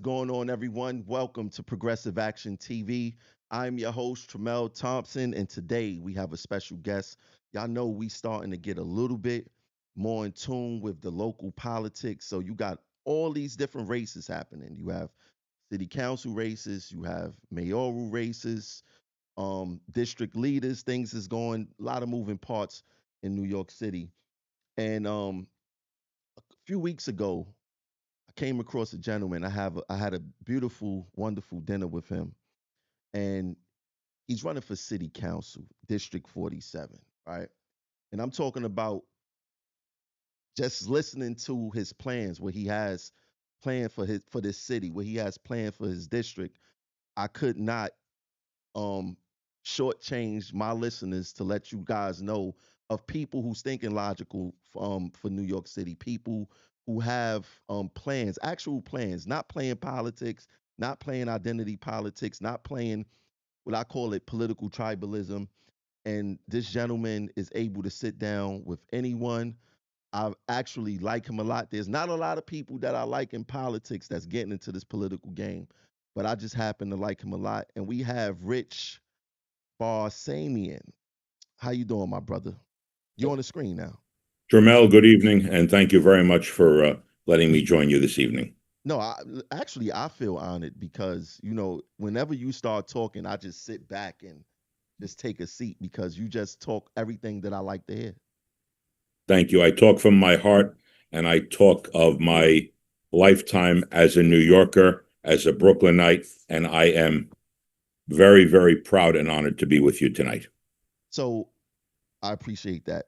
going on, everyone? Welcome to Progressive Action TV. I'm your host, Tramel Thompson, and today we have a special guest. Y'all know we starting to get a little bit more in tune with the local politics. So you got all these different races happening. You have city council races, you have mayoral races, district leaders. Things is going a lot of moving parts in New York City. And a few weeks ago, I came across a gentleman. I had a beautiful, wonderful dinner with him, and he's running for city council, District 47, right? And I'm talking about just listening to his plans, what he has planned for this city, what he has planned for his district. I could not um shortchange my listeners to let you guys know of people who's thinking logical for New York City, people who have plans, actual plans, not playing politics, not playing identity politics, not playing what I call it political tribalism. And this gentleman is able to sit down with anyone. I actually like him a lot. There's not a lot of people that I like in politics that's getting into this political game, but I just happen to like him a lot. And we have Rich Barsamian. How you doing, my brother? You on the screen now. Jermel, good evening, and thank you very much for letting me join you this evening. No, actually I feel honored because whenever you start talking, I just sit back and just take a seat because you just talk everything that I like to hear. Thank you. I talk from my heart, and I talk of my lifetime as a New Yorker, as a Brooklynite, and I am very, very proud and honored to be with you tonight. So I appreciate that.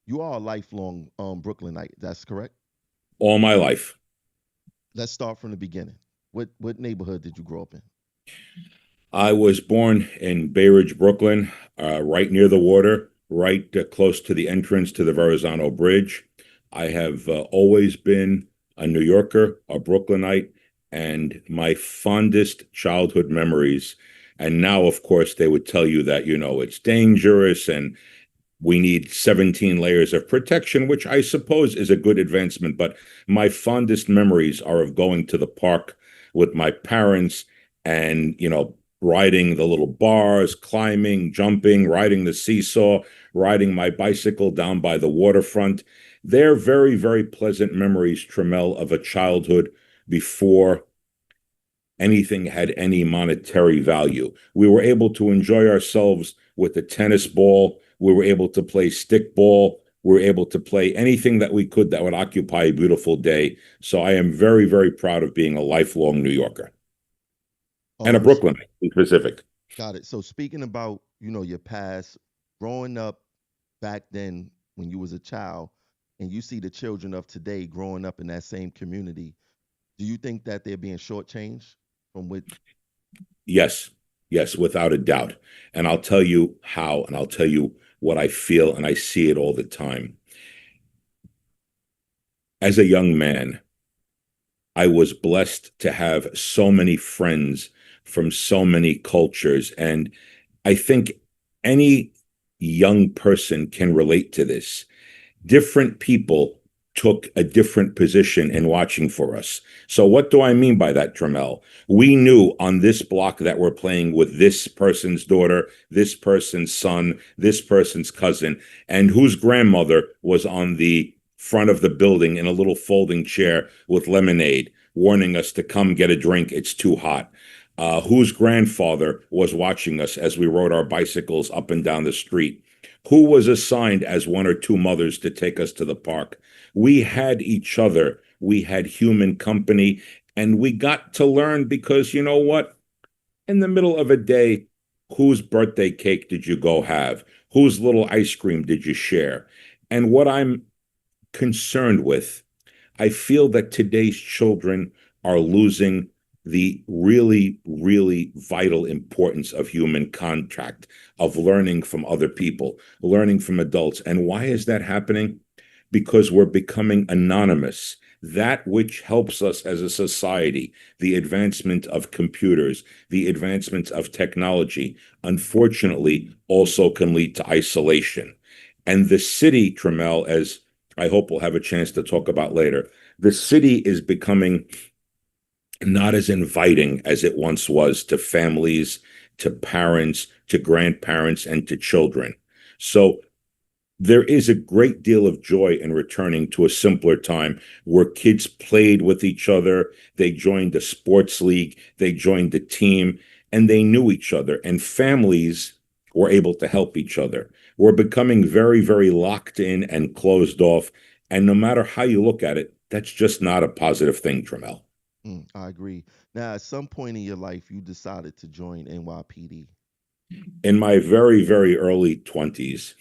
You are a lifelong Brooklynite. That's correct. All my life. Let's start from the beginning. What neighborhood did you grow up in? I was born in Bay Ridge, Brooklyn, right near the water, right close to the entrance to the Verrazano Bridge. I have always been a New Yorker, a Brooklynite, and my fondest childhood memories. And now, of course, they would tell you that, it's dangerous and we need 17 layers of protection, which I suppose is a good advancement. But my fondest memories are of going to the park with my parents and, riding the little bars, climbing, jumping, riding the seesaw, riding my bicycle down by the waterfront. They're very, very pleasant memories, Trammell, of a childhood before anything had any monetary value. We were able to enjoy ourselves with the tennis ball. We were able to play stickball. We were able to play anything that we could that would occupy a beautiful day. So I am very, very proud of being a lifelong New Yorker and a So Brooklynite in specific. got it. So speaking about, your past, growing up back then when you was a child, and you see the children of today growing up in that same community, do you think that they're being shortchanged from what? Yes, yes, without a doubt. And I'll tell you how, and I'll tell you what I feel, and I see it all the time. As a young man, I was blessed to have so many friends from so many cultures. And I think any young person can relate to this. Different people took a different position in watching for us. So what do I mean by that, Trammell? We knew on this block that we're playing with this person's daughter, this person's son, this person's cousin, and whose grandmother was on the front of the building in a little folding chair with lemonade, warning us to come get a drink, it's too hot. Whose grandfather was watching us as we rode our bicycles up and down the street, who was assigned as one or two mothers to take us to the park. We had each other, we had human company, and we got to learn because you know what? In the middle of a day, whose birthday cake did you go have? Whose little ice cream did you share? And what I'm concerned with, I feel that today's children are losing the really, really vital importance of human contact, of learning from other people, learning from adults. And why is that happening? Because we're becoming anonymous. That which helps us as a society, the advancement of computers, the advancement of technology, unfortunately, also can lead to isolation. And the city, Trammell, as I hope we'll have a chance to talk about later, the city is becoming not as inviting as it once was to families, to parents, to grandparents, and to children. So there is a great deal of joy in returning to a simpler time where kids played with each other, they joined a sports league, they joined a team, and they knew each other, and families were able to help each other. We're becoming very, very locked in and closed off. And no matter how you look at it, that's just not a positive thing, Tramel. I agree. Now, at some point in your life, you decided to join NYPD. In my very, very early 20s,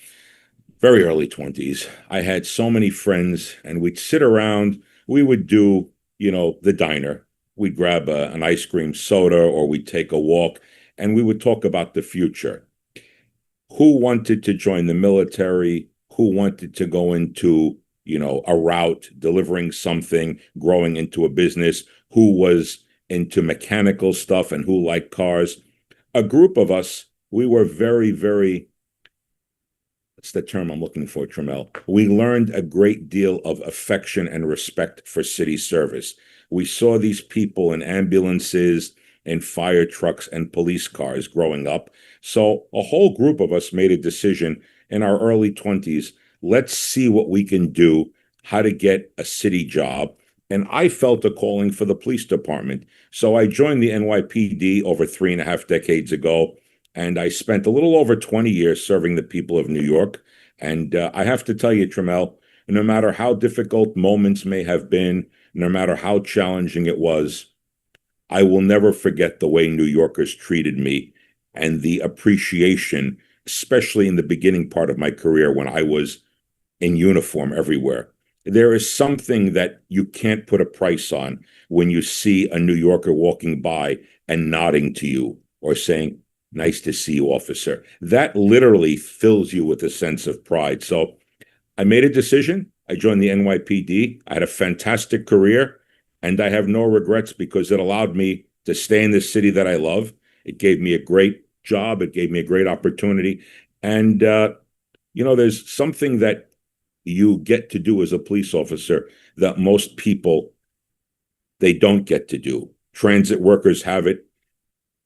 I had so many friends, and we'd sit around. We would do, the diner. We'd grab an ice cream soda, or we'd take a walk, and we would talk about the future. Who wanted to join the military? Who wanted to go into, a route, delivering something, growing into a business? Who was into mechanical stuff and who liked cars? A group of us, we were very, very, that's the term I'm looking for, Trammell. We learned a great deal of affection and respect for city service. We saw these people in ambulances, in fire trucks, and police cars growing up. So a whole group of us made a decision in our early 20s. Let's see what we can do, how to get a city job. And I felt a calling for the police department. So I joined the NYPD over 3.5 decades ago. And I spent a little over 20 years serving the people of New York. And I have to tell you, Trammell, no matter how difficult moments may have been, no matter how challenging it was, I will never forget the way New Yorkers treated me and the appreciation, especially in the beginning part of my career when I was in uniform everywhere. There is something that you can't put a price on when you see a New Yorker walking by and nodding to you or saying, "Nice to see you, officer." That literally fills you with a sense of pride. So I made a decision. I joined the NYPD. I had a fantastic career, and I have no regrets because it allowed me to stay in the city that I love. It gave me a great job. It gave me a great opportunity. And, there's something that you get to do as a police officer that most people, they don't get to do. Transit workers have it.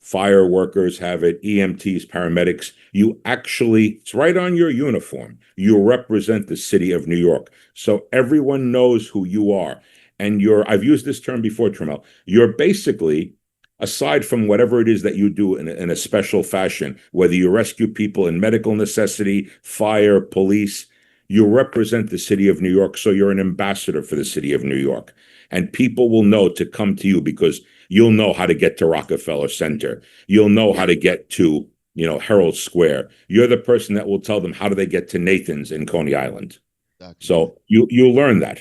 Fire workers have it, EMTs, paramedics. It's right on your uniform. You represent the city of New York. So everyone knows who you are. And I've used this term before, Trammell, you're basically, aside from whatever it is that you do in a special fashion, whether you rescue people in medical necessity, fire, police, you represent the city of New York. So you're an ambassador for the city of New York. And people will know to come to you because you'll know how to get to Rockefeller Center. You'll know how to get to, Herald Square. You're the person that will tell them how do they get to Nathan's in Coney Island. Exactly. So you learn that.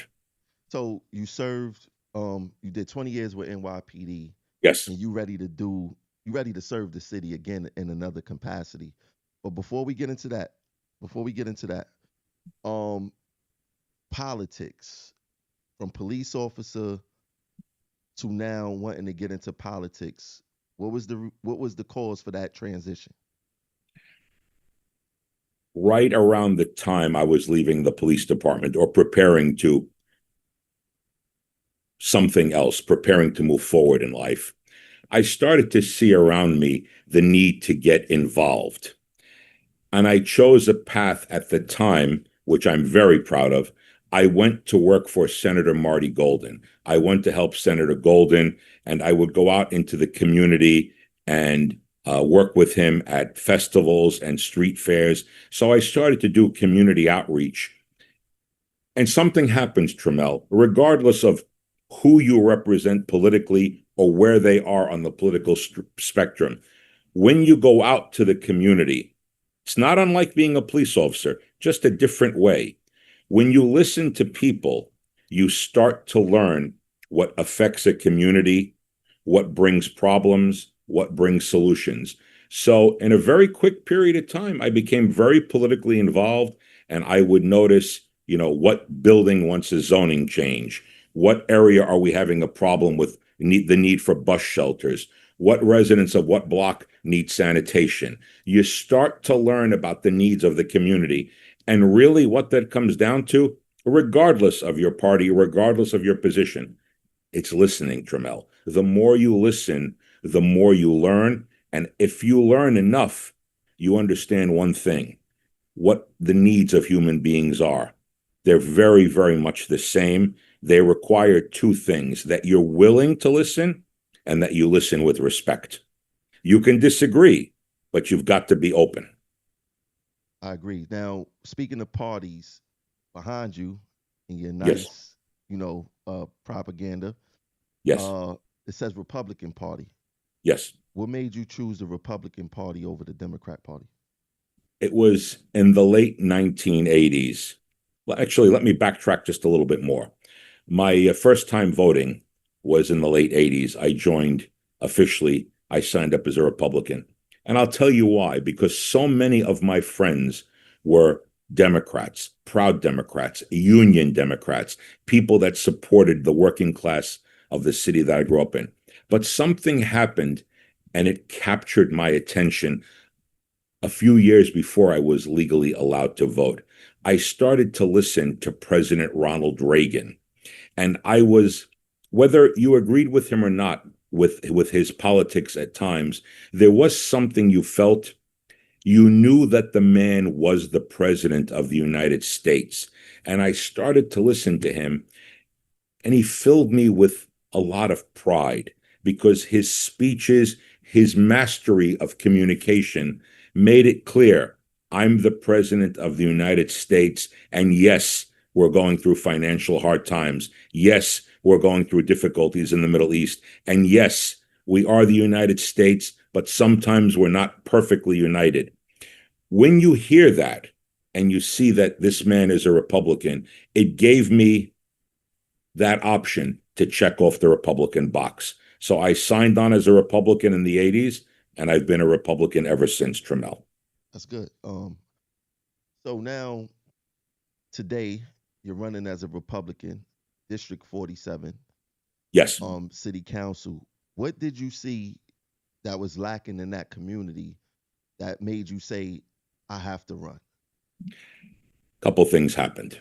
So you served, you did 20 years with NYPD, Yes. and you ready to serve the city again in another capacity. But before we get into that, um, politics from police officer to now wanting to get into politics. What was the cause for that transition? Right around the time I was leaving the police department or preparing to something else, preparing to move forward in life, I started to see around me the need to get involved. And I chose a path at the time, which I'm very proud of. I went to work for Senator Marty Golden. I went to help Senator Golden, and I would go out into the community and work with him at festivals and street fairs. So I started to do community outreach. And something happens, Trammell, regardless of who you represent politically or where they are on the political spectrum. When you go out to the community, it's not unlike being a police officer, just a different way. When you listen to people, you start to learn what affects a community, what brings problems, what brings solutions. So, in a very quick period of time, I became very politically involved, and I would notice, what building wants a zoning change? What area are we having a problem with the need for bus shelters? What residents of what block need sanitation? You start to learn about the needs of the community. And really, what that comes down to, regardless of your party, regardless of your position, it's listening, Trammell. the more you listen, the more you learn. And if you learn enough, you understand one thing, what the needs of human beings are. They're very, very much the same. They require two things, that you're willing to listen and that you listen with respect. You can disagree, but you've got to be open. I agree. Now, speaking of parties, behind you in your Yes, nice, propaganda, yes, uh, it says Republican Party. yes. What made you choose the Republican Party over the Democrat Party? It was in the late 1980s. Well, actually, let me backtrack just a little bit more. My first time voting was in the late 80s. I joined officially, I signed up as a Republican. And I'll tell you why, because so many of my friends were Democrats, proud Democrats, Union Democrats, people that supported the working class of the city that I grew up in. But something happened and it captured my attention a few years before I was legally allowed to vote. I started to listen to President Ronald Reagan. And I was, whether you agreed with him or not, with his politics at times, there was something you felt. You knew that the man was the president of the United States. And I started to listen to him, and he filled me with a lot of pride because his speeches, his mastery of communication made it clear, I'm the president of the United States. And yes, we're going through financial hard times. Yes, we're going through difficulties in the Middle East. And yes, we are the United States, but sometimes we're not perfectly united. When you hear that and you see that this man is a Republican, it gave me that option to check off the Republican box. So I signed on as a Republican in the 80s, and I've been a Republican ever since, Trammell. That's good. So now today you're running as a Republican, District 47, Yes. City Council. What did you see that was lacking in that community that made you say, I have to run? A couple things happened.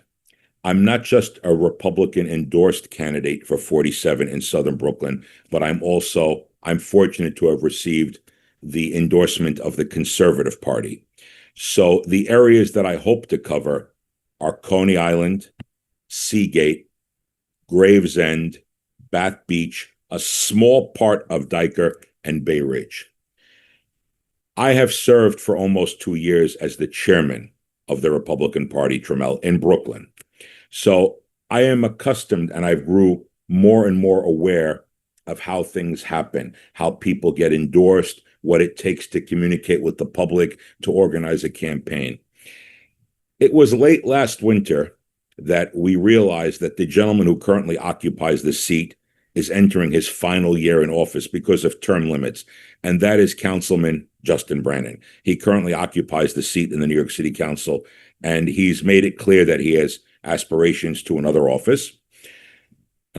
I'm not just a Republican endorsed candidate for 47 in Southern Brooklyn, but I'm fortunate to have received the endorsement of the Conservative Party. So the areas that I hope to cover are Coney Island, Seagate, Gravesend, Bath Beach, a small part of Dyker, and Bay Ridge. I have served for almost 2 years as the chairman of the Republican Party, Trammell, in Brooklyn. So I am accustomed and I grew more and more aware of how things happen, how people get endorsed, what it takes to communicate with the public, to organize a campaign. It was late last winter that we realized that the gentleman who currently occupies the seat is entering his final year in office because of term limits, and that is Councilman Justin Brannan. He currently occupies the seat in the New York City Council, and he's made it clear that he has aspirations to another office.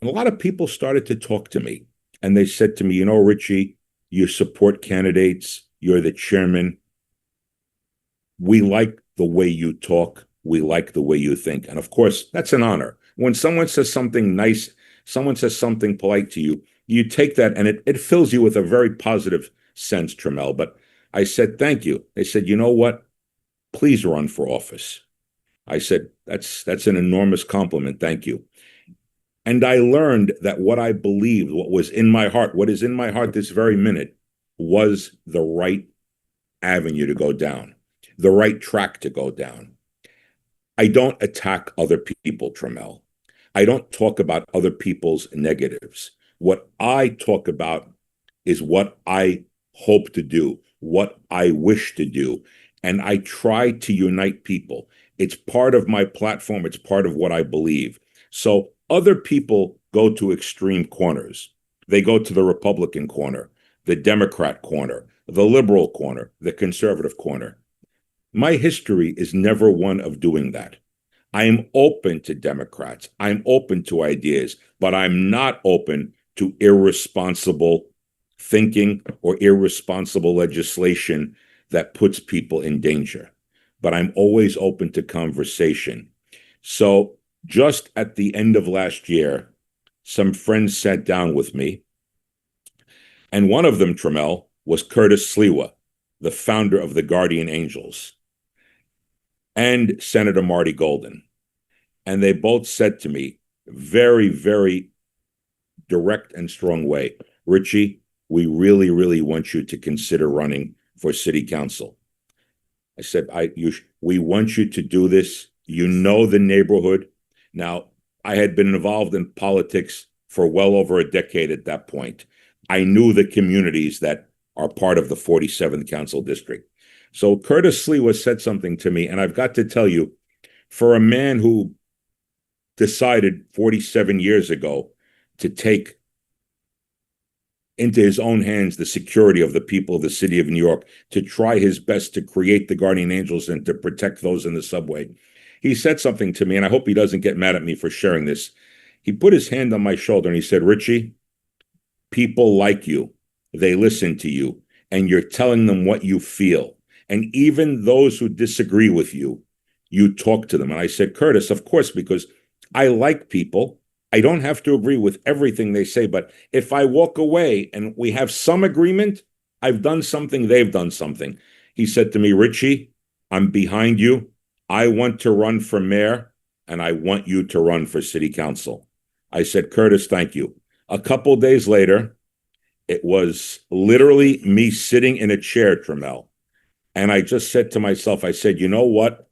And a lot of people started to talk to me, and they said to me, you know, Richie, you support candidates, you're the chairman. We like the way you talk. We like the way you think. And of course, that's an honor. When someone says something nice, someone says something polite to you, you take that and it fills you with a very positive sense, Trammell. But I said, thank you. They said, you know what? Please run for office. I said, that's an enormous compliment. Thank you. And I learned that what I believed, what was in my heart, what is in my heart this very minute, was the right avenue to go down, the right track to go down. I don't attack other people, Trammell. I don't talk about other people's negatives. What I talk about is what I hope to do, what I wish to do. And I try to unite people. It's part of my platform. It's part of what I believe. So other people go to extreme corners. They go to the Republican corner, the Democrat corner, the liberal corner, the conservative corner. My history is never one of doing that. I am open to Democrats. I'm open to ideas, but I'm not open to irresponsible thinking or irresponsible legislation that puts people in danger. But I'm always open to conversation. So just at the end of last year, some friends sat down with me And one of them, Trammell, was Curtis Sliwa, the founder of the Guardian Angels, and Senator Marty Golden. And they both said to me, very, very direct and strong way, Richie, we really, really want you to consider running for city council. I said, we want you to do this. You know the neighborhood. Now, I had been involved in politics for well over a decade at that point. I knew the communities that are part of the 47th Council District. So Curtis Sliwa said something to me, and I've got to tell you, for a man who decided 47 years ago to take into his own hands the security of the people of the city of New York, to try his best to create the Guardian Angels and to protect those in the subway. He said something to me, and I hope he doesn't get mad at me for sharing this. He put his hand on my shoulder and he said, Richie, people like you. They listen to you, and you're telling them what you feel. And even those who disagree with you, you talk to them. And I said, Curtis, of course, because I like people. I don't have to agree with everything they say, but if I walk away and we have some agreement, I've done something, they've done something. He said to me, Richie, I'm behind you. I want to run for mayor, and I want you to run for city council. I said, Curtis, thank you. A couple of days later, it was literally me sitting in a chair, Trammell. And I just said to myself, I said, you know what?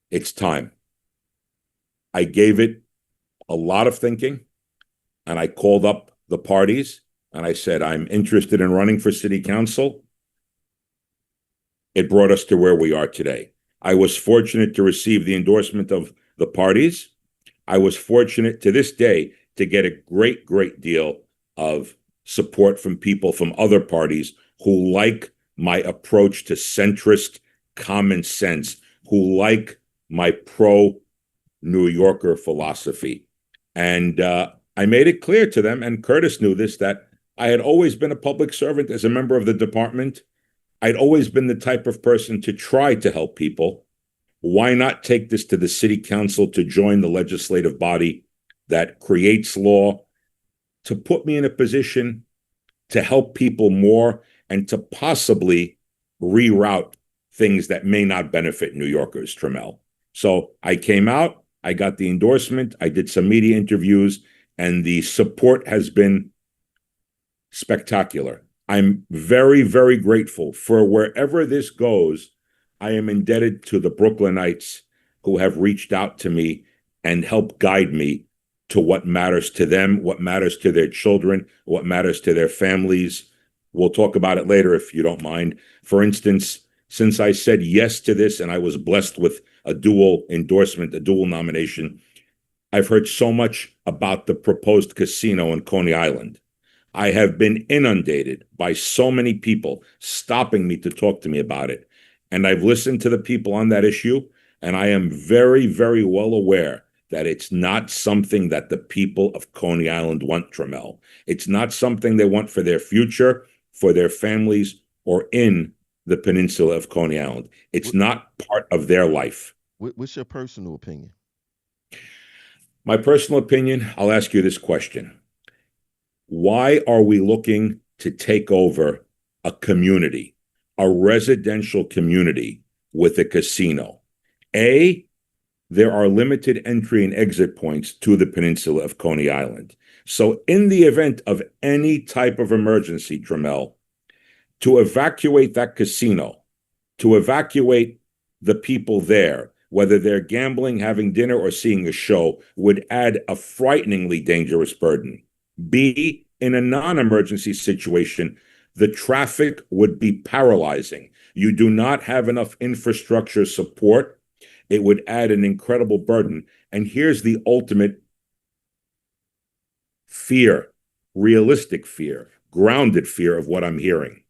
It's time. I gave it a lot of thinking, and I called up the parties and I said, I'm interested in running for city council. It brought us to where we are today. I was fortunate to receive the endorsement of the parties. I was fortunate to this day to get a great, great deal of support from people from other parties who like my approach to centrist common sense, who like my pro-New Yorker philosophy. And I made it clear to them, and Curtis knew this, that I had always been a public servant as a member of the department. I'd always been the type of person to try to help people. Why not take this to the city council to join the legislative body that creates law, to put me in a position to help people more and to possibly reroute things that may not benefit New Yorkers, Trammell. So I came out, I got the endorsement, I did some media interviews, and the support has been spectacular. I'm very, very grateful for wherever this goes. I am indebted to the Brooklynites who have reached out to me and helped guide me to what matters to them, what matters to their children, what matters to their families. We'll talk about it later if you don't mind. For instance, since I said yes to this and I was blessed with a dual endorsement, a dual nomination, I've heard so much about the proposed casino in Coney Island. I have been inundated by so many people stopping me to talk to me about it. And I've listened to the people on that issue, and I am very, very well aware that it's not something that the people of Coney Island want, Trammell. It's not something they want for their future, for their families, or in the peninsula of Coney Island. It's not part of their life. What's your personal opinion? My personal opinion, I'll ask you this question. Why are we looking to take over a community, a residential community with a casino? A, there are limited entry and exit points to the peninsula of Coney Island. So in the event of any type of emergency, Trammell, to evacuate that casino, to evacuate the people there, whether they're gambling, having dinner, or seeing a show, would add a frighteningly dangerous burden. B, in a non-emergency situation, the traffic would be paralyzing. You do not have enough infrastructure support. It would add an incredible burden. And here's the ultimate fear, realistic fear, grounded fear of what I'm hearing.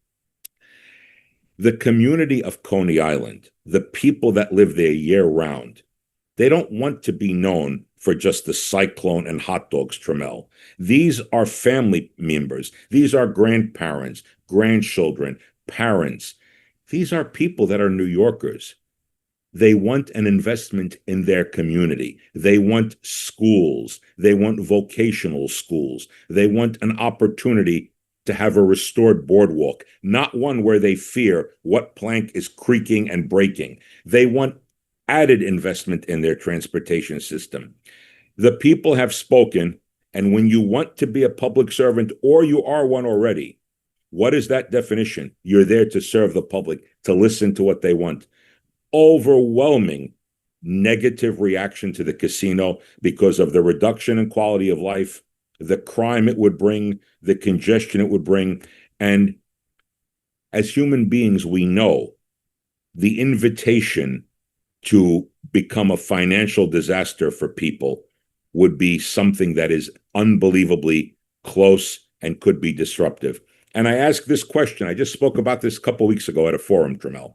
The community of Coney Island, the people that live there year-round, they don't want to be known for just the cyclone and hot dogs, Trammell. These are family members. These are grandparents, grandchildren, parents. These are people that are New Yorkers. They want an investment in their community. They want schools. They want vocational schools. They want an opportunity to have a restored boardwalk, not one where they fear what plank is creaking and breaking. They want added investment in their transportation system. The people have spoken, and when you want to be a public servant or you are one already, what is that definition? You're there to serve the public, to listen to what they want. Overwhelming negative reaction to the casino because of the reduction in quality of life, the crime it would bring, the congestion it would bring. And as human beings, we know the invitation to become a financial disaster for people would be something that is unbelievably close and could be disruptive. And I ask this question, I just spoke about this a couple of weeks ago at a forum, Tramel.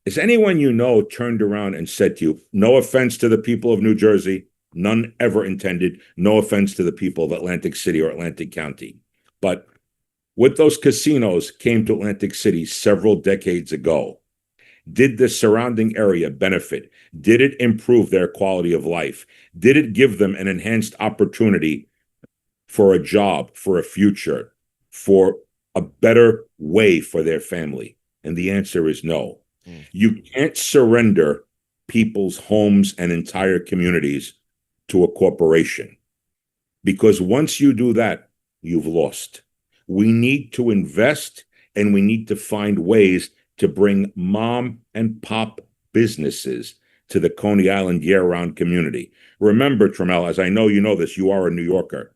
Has anyone you know turned around and said to you, no offense to the people of New Jersey, none ever intended, no offense to the people of Atlantic City or Atlantic County, but with those casinos came to Atlantic City several decades ago, did the surrounding area benefit? Did it improve their quality of life? Did it give them an enhanced opportunity for a job, for a future, for a better way for their family? And the answer is no. You can't surrender people's homes and entire communities to a corporation, because once you do that, you've lost. We need to invest, and we need to find ways to bring mom and pop businesses to the Coney Island year-round community. Remember, Tramel, as I know you know this, you are a New Yorker.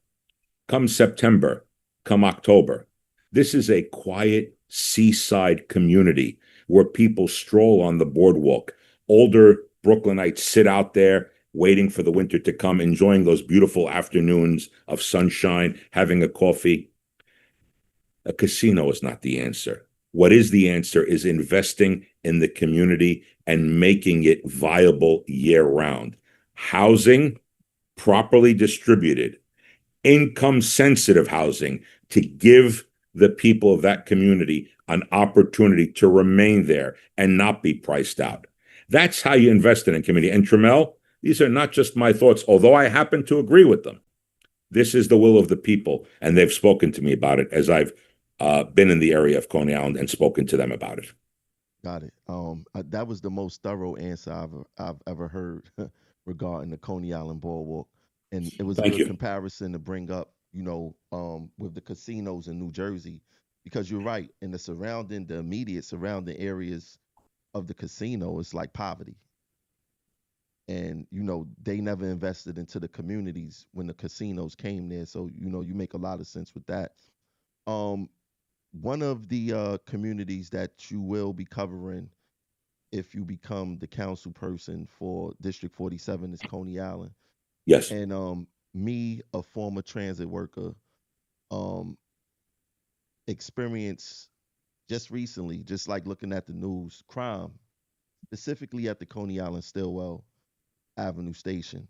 Come September, come October, this is a quiet seaside community where people stroll on the boardwalk. Older Brooklynites sit out there waiting for the winter to come, enjoying those beautiful afternoons of sunshine, having a coffee. A casino is not the answer. What is the answer is investing in the community and making it viable year-round. Housing, properly distributed, income-sensitive housing to give the people of that community an opportunity to remain there and not be priced out. That's how you invest in a community. And Tramel, these are not just my thoughts, although I happen to agree with them. This is the will of the people, and they've spoken to me about it as I've been in the area of Coney Island and spoken to them about it. Got it. That was the most thorough answer I've ever heard regarding the Coney Island Boardwalk, and it was a Thank good you. comparison to bring up, with the casinos in New Jersey, because you're right. In the immediate surrounding areas of the casino, it's like poverty, and they never invested into the communities when the casinos came there. So you make a lot of sense with that. Um, One of the communities that you will be covering if you become the council person for District 47 is Coney Island. Yes. And me, a former transit worker, um, experienced just recently, just like looking at the news, crime, specifically at the Coney Island Stillwell Avenue station.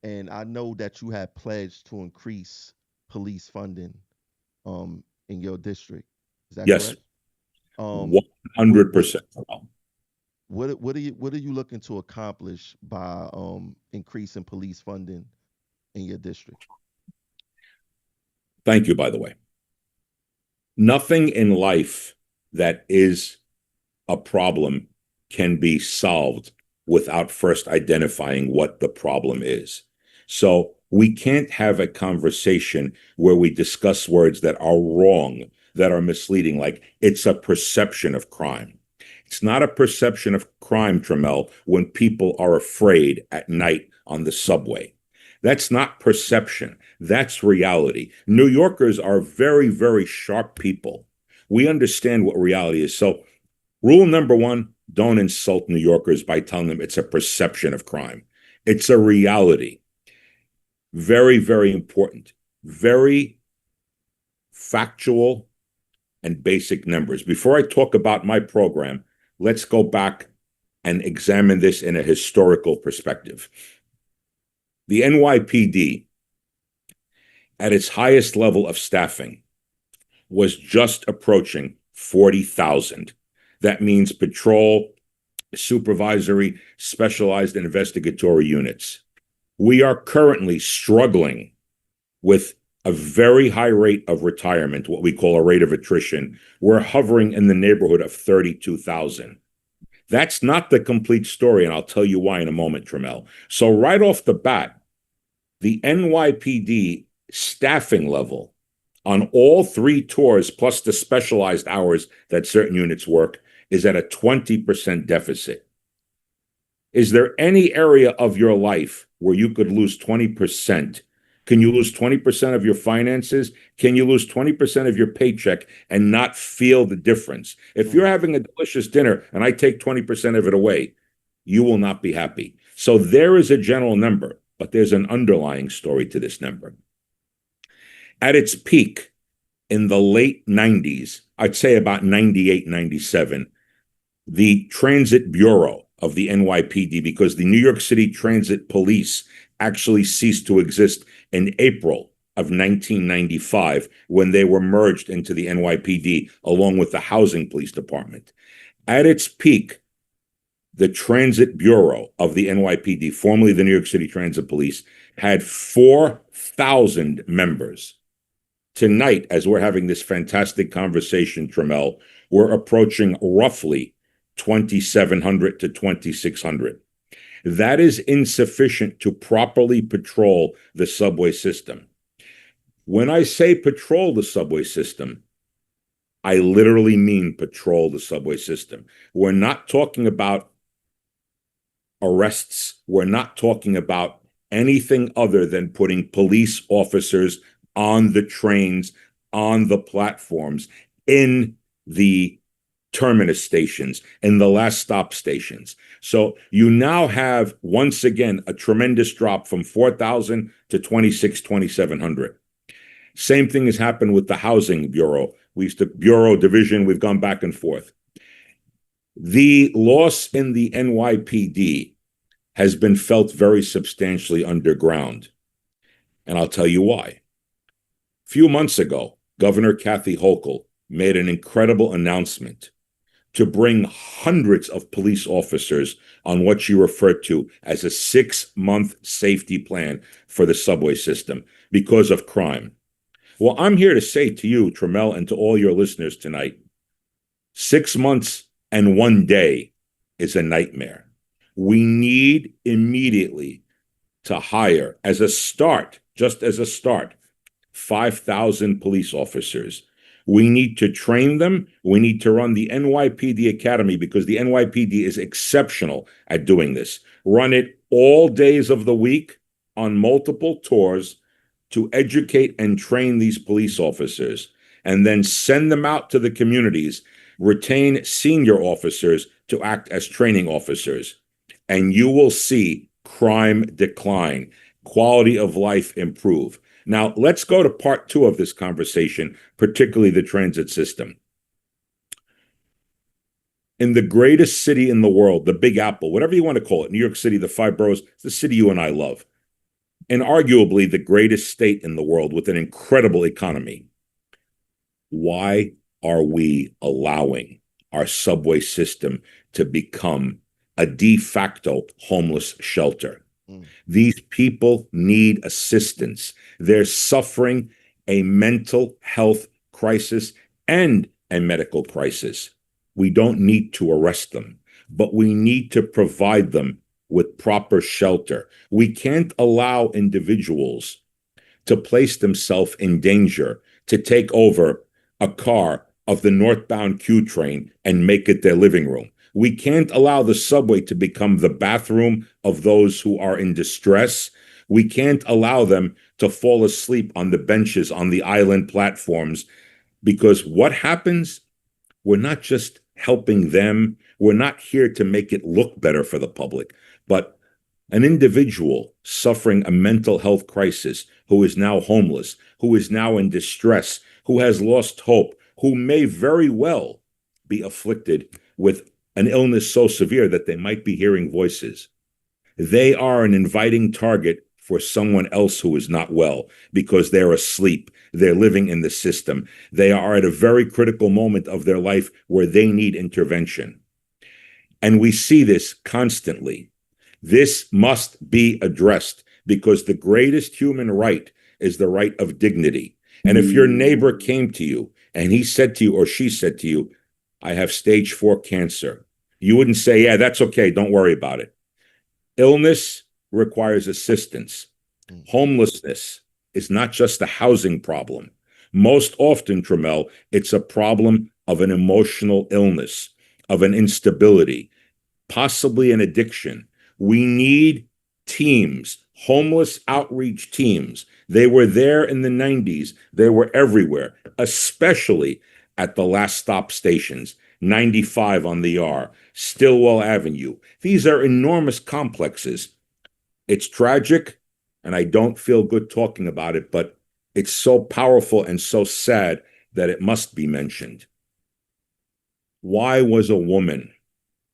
And I know that you had pledged to increase police funding in your district. Is that Yes. correct? Um, what what 100%. what are you looking to accomplish by increasing police funding in your district? Thank you, by the way. Nothing in life that is a problem can be solved without first identifying what the problem is. So we can't have a conversation where we discuss words that are wrong, that are misleading, like it's a perception of crime. It's not a perception of crime, Tramel, when people are afraid at night on the subway. That's not perception. That's reality. New Yorkers are very, very sharp people. We understand what reality is. So, rule number one, don't insult New Yorkers by telling them it's a perception of crime. It's a reality. Very, very important. Very factual and basic numbers. Before I talk about my program, let's go back and examine this in a historical perspective. The NYPD, at its highest level of staffing, was just approaching 40,000. That means patrol, supervisory, specialized investigatory units. We are currently struggling with a very high rate of retirement, what we call a rate of attrition. We're hovering in the neighborhood of 32,000. That's not the complete story, and I'll tell you why in a moment, Trammell. So right off the bat, the NYPD staffing level on all three tours, plus the specialized hours that certain units work, is at a 20% deficit. Is there any area of your life where you could lose 20%? Can you lose 20% of your finances? Can you lose 20% of your paycheck and not feel the difference? If you're having a delicious dinner and I take 20% of it away, you will not be happy. So there is a general number, but there's an underlying story to this number. At its peak in the late 90s, I'd say about 98, 97, the Transit Bureau of the NYPD, because the New York City Transit Police actually ceased to exist in April of 1995 when they were merged into the NYPD along with the Housing Police Department. At its peak, the Transit Bureau of the NYPD, formerly the New York City Transit Police, had 4,000 members. Tonight, as we're having this fantastic conversation, Trammell, we're approaching roughly 2,700 to 2,600. That is insufficient to properly patrol the subway system. When I say patrol the subway system, I literally mean patrol the subway system. We're not talking about arrests. We're not talking about anything other than putting police officers on the trains, on the platforms, in the terminus stations, in the last stop stations. So you now have, once again, a tremendous drop from 4,000 to 2,700. Same thing has happened with the Housing Bureau. We used to, Bureau Division, we've gone back and forth. The loss in the NYPD has been felt very substantially underground. And I'll tell you why. A few months ago, Governor Kathy Hochul made an incredible announcement to bring hundreds of police officers on what she referred to as a 6-month safety plan for the subway system because of crime. Well, I'm here to say to you, Trammell, and to all your listeners tonight, 6 months and 1 day is a nightmare. We need immediately to hire, as a start, just as a start, 5,000 police officers. We need to train them. We need to run the NYPD Academy because the NYPD is exceptional at doing this. Run it all days of the week on multiple tours to educate and train these police officers, and then send them out to the communities, retain senior officers to act as training officers. And you will see crime decline, quality of life improve. Now, let's go to part 2 of this conversation, particularly the transit system. In the greatest city in the world, the Big Apple, whatever you want to call it, New York City, the 5 boroughs, it's the city you and I love, and arguably the greatest state in the world with an incredible economy. Why are we allowing our subway system to become a de facto homeless shelter? These people need assistance. They're suffering a mental health crisis and a medical crisis. We don't need to arrest them, but we need to provide them with proper shelter. We can't allow individuals to place themselves in danger to take over a car of the northbound Q train and make it their living room. We can't allow the subway to become the bathroom of those who are in distress. We can't allow them to fall asleep on the benches on the island platforms, because what happens? We're not just helping them. We're not here to make it look better for the public, but an individual suffering a mental health crisis who is now homeless, who is now in distress, who has lost hope, who may very well be afflicted with an illness so severe that they might be hearing voices. They are an inviting target for someone else who is not well because they're asleep. They're living in the system. They are at a very critical moment of their life where they need intervention. And we see this constantly. This must be addressed because the greatest human right is the right of dignity. And if your neighbor came to you and he said to you or she said to you, I have stage 4 cancer, you wouldn't say, yeah, that's okay, don't worry about it. Illness requires assistance. Homelessness is not just a housing problem. Most often, Trammell, it's a problem of an emotional illness, of an instability, possibly an addiction. We need teams, homeless outreach teams. They were there in the 90s. They were everywhere, especially at the last stop stations, 95 on the R, Stillwell Avenue. These are enormous complexes. It's tragic, and I don't feel good talking about it, but it's so powerful and so sad that it must be mentioned. Why was a woman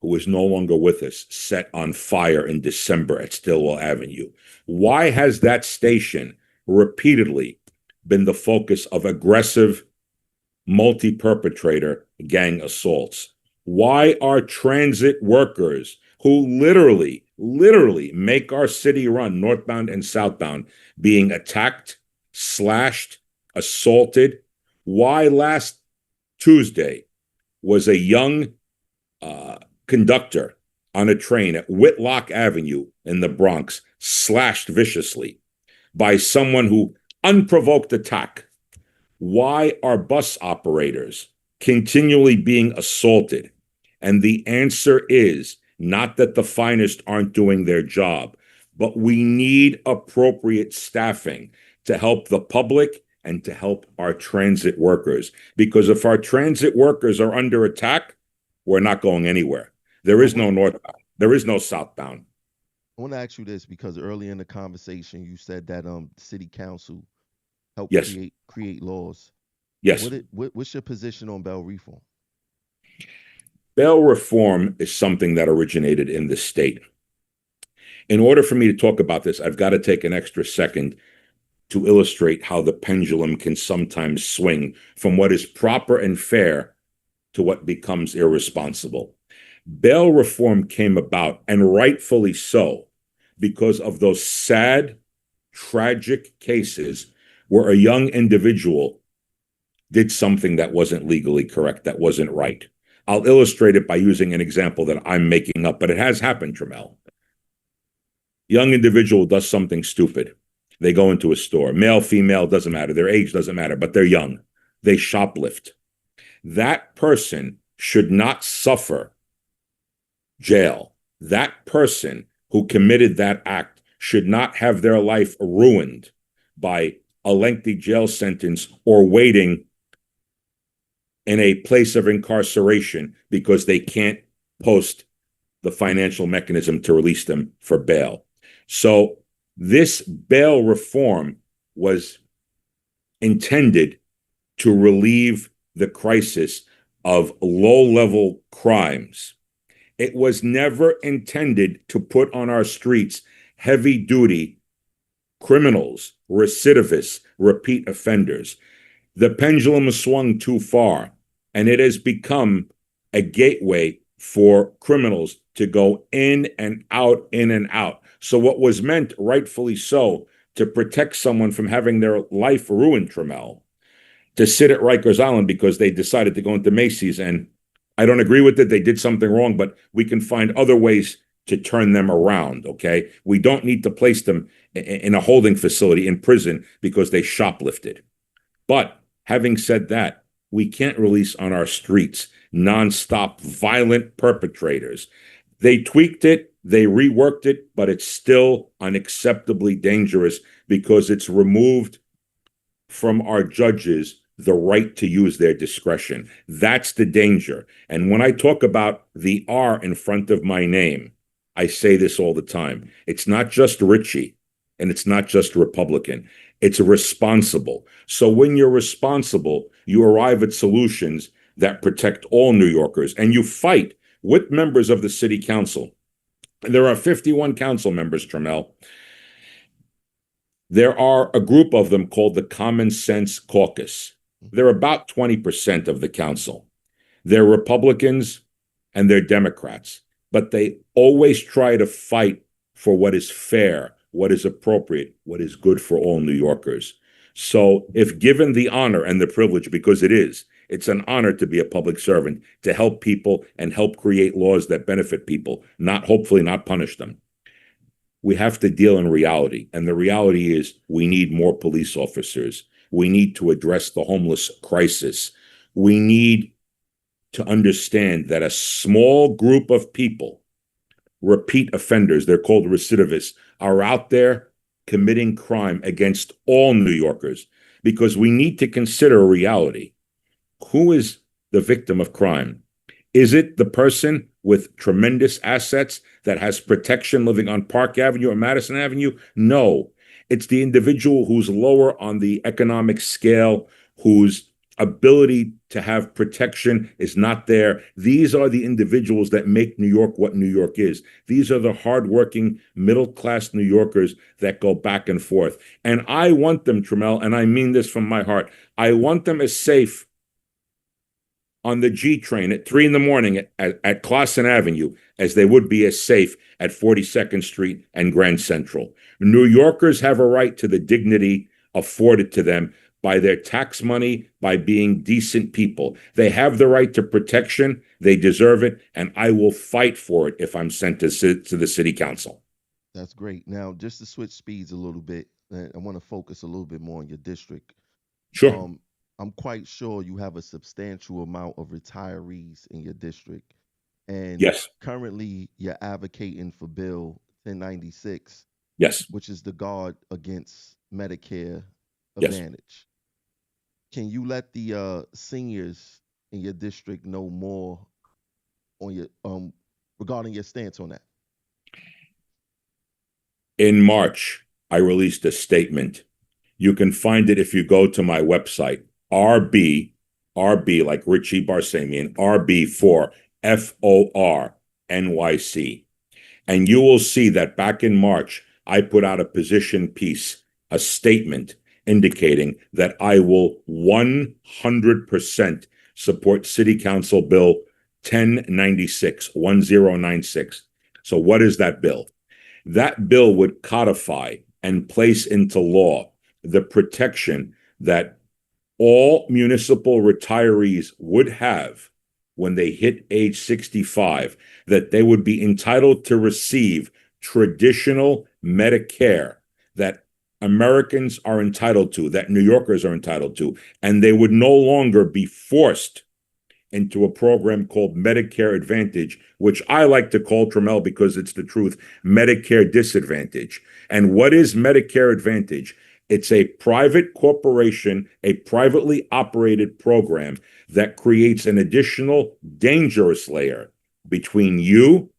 who is no longer with us set on fire in December at Stillwell Avenue? Why has that station repeatedly been the focus of aggressive multi-perpetrator gang assaults? Why are transit workers who literally make our city run northbound and southbound being attacked, slashed, assaulted? Why last Tuesday was a young conductor on a train at Whitlock Avenue in the Bronx slashed viciously by someone who unprovoked attack? Why are bus operators continually being assaulted? And the answer is not that the finest aren't doing their job, but we need appropriate staffing to help the public and to help our transit workers. Because if our transit workers are under attack, we're not going anywhere. There is no northbound. There is no southbound. I want to ask you this because earlier in the conversation you said that city council helped Yes. create laws. Yes. What's your position on bail reform? Bail reform is something that originated in the state. In order for me to talk about this, I've got to take an extra second to illustrate how the pendulum can sometimes swing from what is proper and fair to what becomes irresponsible. Bail reform came about, and rightfully so, because of those sad, tragic cases where a young individual did something that wasn't legally correct, that wasn't right. I'll illustrate it by using an example that I'm making up, but it has happened, Trammell. Young individual does something stupid. They go into a store, male, female, doesn't matter. Their age doesn't matter, but they're young. They shoplift. That person should not suffer jail. That person who committed that act should not have their life ruined by a lengthy jail sentence or waiting in a place of incarceration because they can't post the financial mechanism to release them for bail. So this bail reform was intended to relieve the crisis of low-level crimes. It was never intended to put on our streets heavy-duty criminals, recidivists, repeat offenders. The pendulum has swung too far, and it has become a gateway for criminals to go in and out, in and out. So what was meant, rightfully so, to protect someone from having their life ruined, Trammell, to sit at Rikers Island because they decided to go into Macy's, and I don't agree with it, they did something wrong, but we can find other ways to turn them around, okay? We don't need to place them in a holding facility in prison because they shoplifted. But having said that, we can't release on our streets nonstop violent perpetrators. They tweaked it, they reworked it, but it's still unacceptably dangerous because it's removed from our judges the right to use their discretion. That's the danger. And when I talk about the R in front of my name, I say this all the time. It's not just Richie, and it's not just Republican. It's responsible. So when you're responsible, you arrive at solutions that protect all New Yorkers, and you fight with members of the city council. There are 51 council members, Trammell. There are a group of them called the Common Sense Caucus. They're about 20% of the council. They're Republicans and they're Democrats, but they always try to fight for what is fair, what is appropriate, what is good for all New Yorkers. So if given the honor and the privilege, because it's an honor to be a public servant, to help people and help create laws that benefit people, not hopefully not punish them. We have to deal in reality. And the reality is we need more police officers. We need to address the homeless crisis. We need to understand that a small group of people, repeat offenders, they're called recidivists, are out there committing crime against all New Yorkers, because we need to consider reality. Who is the victim of crime? Is it the person with tremendous assets that has protection living on Park Avenue or Madison Avenue? No. It's the individual who's lower on the economic scale, whose ability to have protection is not there. These are the individuals that make New York what New York is. These are the hardworking, middle-class New Yorkers that go back and forth. And I want them, Trammell, and I mean this from my heart, I want them as safe on the G train at 3 a.m. at Clausen Avenue as they would be as safe at 42nd Street and Grand Central. New Yorkers have a right to the dignity afforded to them by their tax money, by being decent people. They have the right to protection. They deserve it, and I will fight for it if I'm sent to the city council. That's great. Now, just to switch speeds a little bit, I want to focus a little bit more on your district. Sure. I'm quite sure you have a substantial amount of retirees in your district. And Yes. currently you're advocating for Bill 1096, Yes. which is the guard against Medicare Yes. Advantage. Can you let the seniors in your district know more on your regarding your stance on that? In March, I released a statement. You can find it if you go to my website, RB like Richie Barsamian, RB for FOR NYC. And you will see that back in March, I put out a position piece, a statement indicating that I will 100% support City Council Bill 1096. So what is that bill? That bill would codify and place into law the protection that all municipal retirees would have when they hit age 65, that they would be entitled to receive traditional Medicare that Americans are entitled to, that New Yorkers are entitled to, and they would no longer be forced into a program called Medicare Advantage, which I like to call, Trammell, because it's the truth, Medicare Disadvantage. And what is Medicare Advantage? It's a private corporation, a privately operated program that creates an additional dangerous layer between you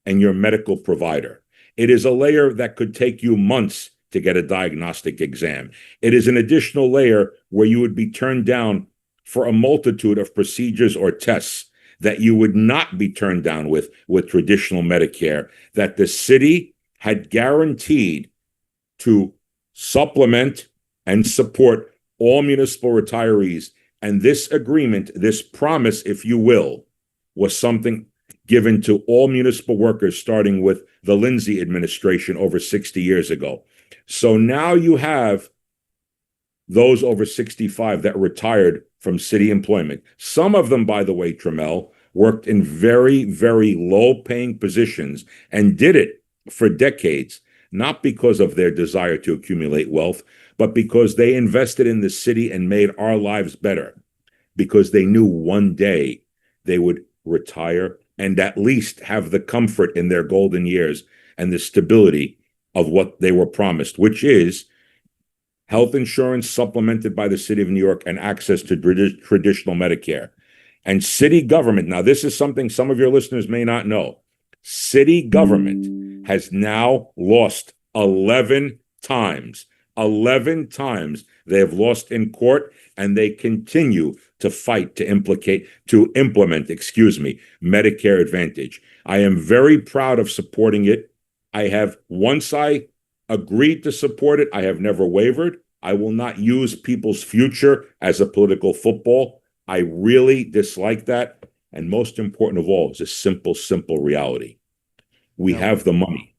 and your medical provider. It is a layer that could take you months to get a diagnostic exam. It is an additional layer where you would be turned down for a multitude of procedures or tests that you would not be turned down with traditional Medicare, that the city had guaranteed to supplement and support all municipal retirees. And this agreement, this promise, if you will, was something given to all municipal workers, starting with the Lindsay administration over 60 years ago. So now you have those over 65 that retired from city employment. Some of them, by the way, Trammell, worked in very, very low-paying positions and did it for decades, not because of their desire to accumulate wealth, but because they invested in the city and made our lives better, because they knew one day they would retire and at least have the comfort in their golden years and the stability of what they were promised, which is health insurance supplemented by the city of New York and access to traditional Medicare. And city government, now this is something some of your listeners may not know, city government has now lost 11 times. 11 times they have lost in court, and they continue to fight to implement, Medicare Advantage. I am very proud of supporting it. Once I agreed to support it, I have never wavered. I will not use people's future as a political football. I really dislike that. And most important of all is a simple reality. We have the money.